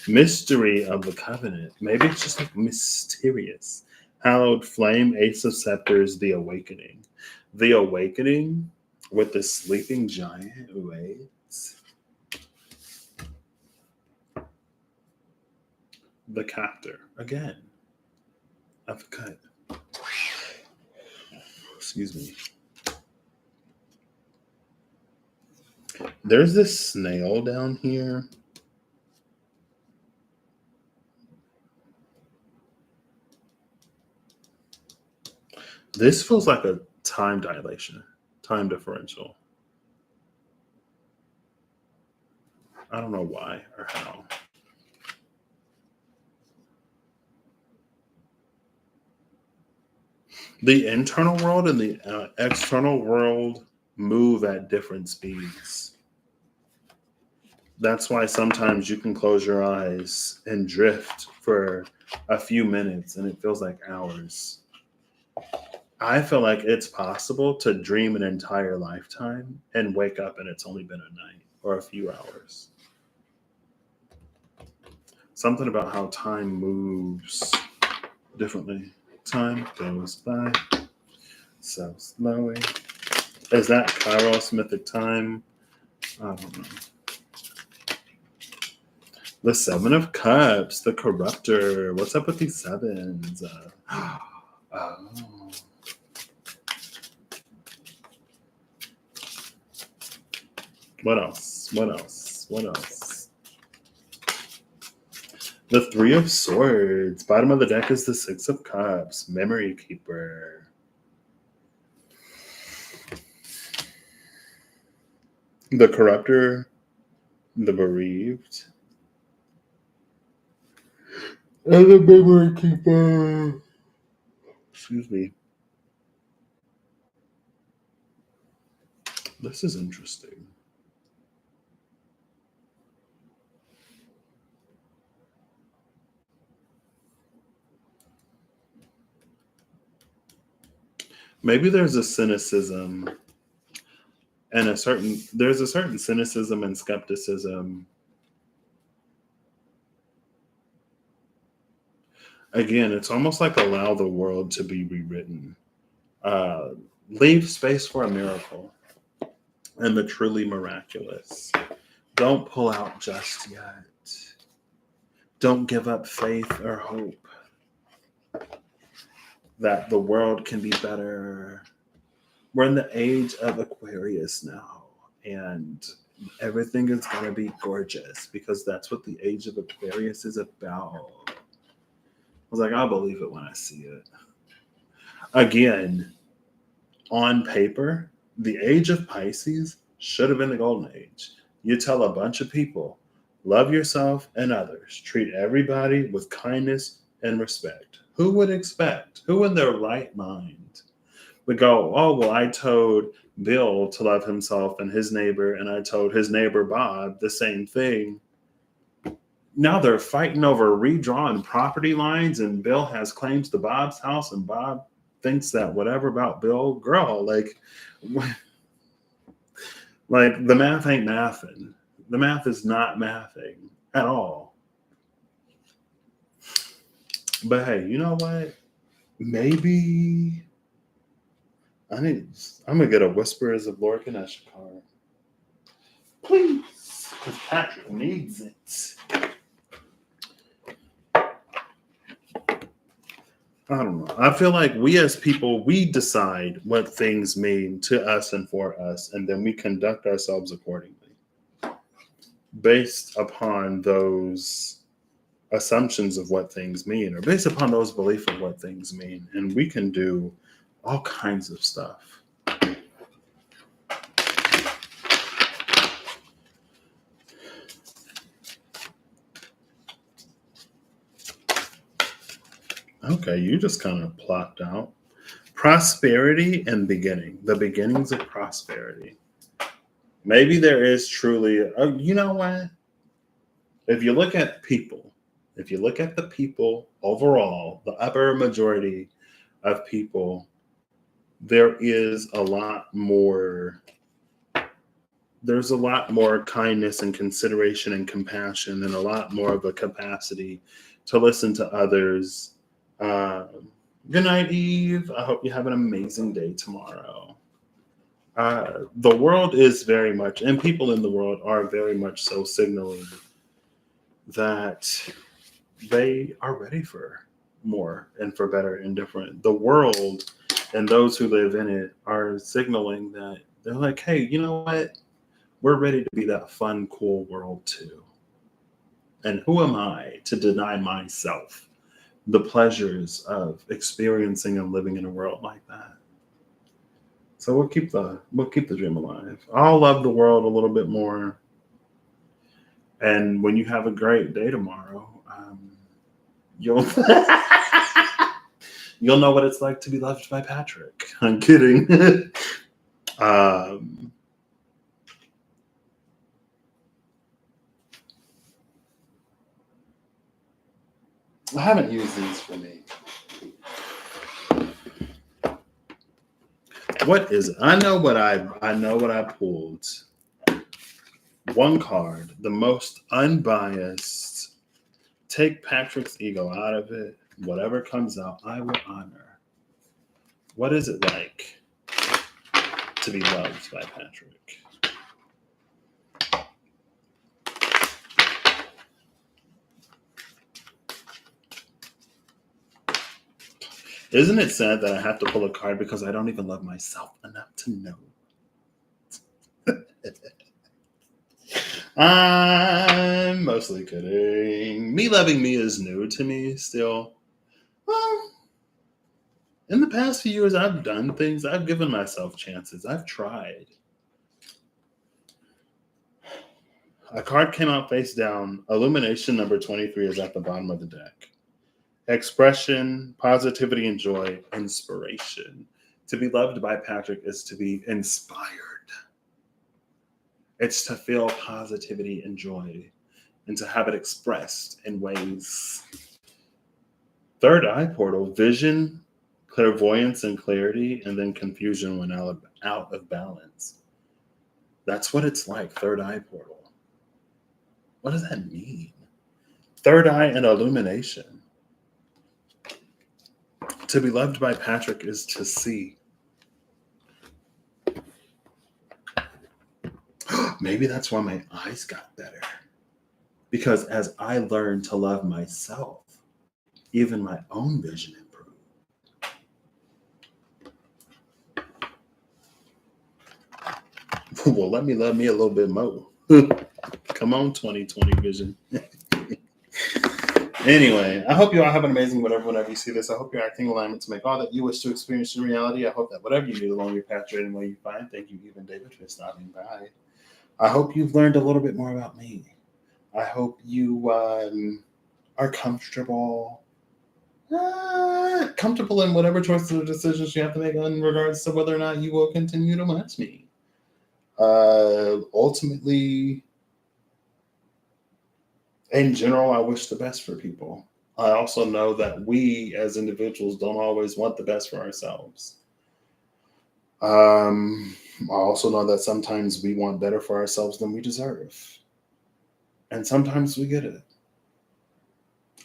Mystery of the Covenant. Maybe it's just like mysterious. Hallowed Flame, Ace of Scepters, The Awakening. The Awakening with the Sleeping Giant. Wait. The Captor. Again. Of the cut. Excuse me. There's this snail down here. This feels like a time dilation, time differential. I don't know why or how. The internal world and the external world move at different speeds. That's why sometimes you can close your eyes and drift for a few minutes and it feels like hours. I feel like it's possible to dream an entire lifetime and wake up and it's only been a night or a few hours. Something about how time moves differently. Time goes by so slowly. Is that Kairos mythic time? I don't know. The Seven of Cups, the Corruptor. What's up with these sevens? Oh. What else? What else? What else? The Three of Swords. Bottom of the deck is the Six of Cups. Memory Keeper. The Corruptor. The Bereaved. And the Memory Keeper. Excuse me. This is interesting. Maybe there's a cynicism and there's a certain cynicism and skepticism. Again, it's almost like allow the world to be rewritten. Leave space for a miracle and the truly miraculous. Don't pull out just yet. Don't give up faith or hope that the world can be better. We're in the age of Aquarius now, and everything is going to be gorgeous because that's what the age of Aquarius is about. I was like, I'll believe it when I see it. Again, on paper, the age of Pisces should have been the golden age. You tell a bunch of people, love yourself and others. Treat everybody with kindness and respect. Who would expect? Who in their right mind would go, oh, well, I told Bill to love himself and his neighbor, and I told his neighbor Bob the same thing. Now they're fighting over redrawn property lines, and Bill has claims to Bob's house, and Bob thinks that whatever about Bill. Girl, like the math ain't mathing. The math is not mathing at all. But hey, you know what? Maybe I'm gonna get a Whispers of Lord Ganesha card. Please. Because Patrick needs it. I don't know. I feel like we as people, we decide what things mean to us and for us, and then we conduct ourselves accordingly based upon those assumptions of what things mean, or based upon those beliefs of what things mean. And we can do all kinds of stuff. Okay, you just kind of plopped out. Prosperity and beginning. The beginnings of prosperity. Maybe there is truly, you know what? If you look at people, if you look at the people overall, the upper majority of people, there is a lot more. There's a lot more kindness and consideration and compassion, and a lot more of a capacity to listen to others. Good night, Eve. I hope you have an amazing day tomorrow. The world is very much, and people in the world are very much so signaling that they are ready for more and for better and different. The world and those who live in it are signaling that they're like, hey, you know what? We're ready to be that fun, cool world too. And who am I to deny myself the pleasures of experiencing and living in a world like that? So we'll keep the dream alive. I'll love the world a little bit more. And when you have a great day tomorrow, you'll you'll know what it's like to be loved by Patrick. I'm kidding. I haven't used these for me. What is it? I know what I pulled. One card, the most unbiased. Take Patrick's ego out of it. Whatever comes out, I will honor. What is it like to be loved by Patrick? Isn't it sad that I have to pull a card because I don't even love myself enough to know? I'm mostly kidding. Me loving me is new to me still. Well, in the past few years, I've done things. I've given myself chances. I've tried. A card came out face down. Illumination number 23 is at the bottom of the deck. Expression, positivity, and joy, inspiration. To be loved by Patrick is to be inspired. It's to feel positivity and joy and to have it expressed in ways. Third eye portal, vision, clairvoyance, and clarity, and then confusion when out of balance. That's what it's like, third eye portal. What does that mean? Third eye and illumination. To be loved by Patrick is to see. Maybe that's why my eyes got better. Because as I learned to love myself, even my own vision improved. Well, let me love me a little bit more. Come on, 2020 vision. Anyway, I hope you all have an amazing whenever you see this. I hope you're acting in alignment to make all that you wish to experience in reality. I hope that whatever you need along your path, straight and way you find. Thank you, even David, for stopping by. I hope you've learned a little bit more about me. I hope you are comfortable. Comfortable in whatever choices or decisions you have to make in regards to whether or not you will continue to match me. Ultimately, in general, I wish the best for people. I also know that we as individuals don't always want the best for ourselves. I also know that sometimes we want better for ourselves than we deserve. And sometimes we get it.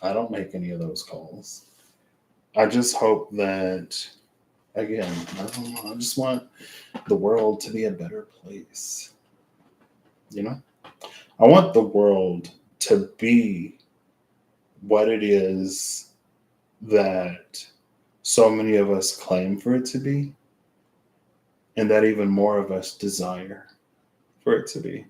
I don't make any of those calls. I just hope that, again, I don't know, I just want the world to be a better place. You know? I want the world to be what it is that so many of us claim for it to be, and that even more of us desire for it to be.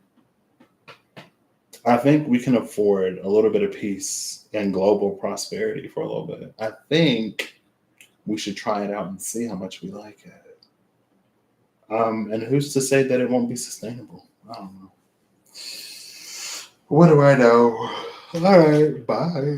I think we can afford a little bit of peace and global prosperity for a little bit. I think we should try it out and see how much we like it. And who's to say that it won't be sustainable? I don't know. What do I know? All right, bye.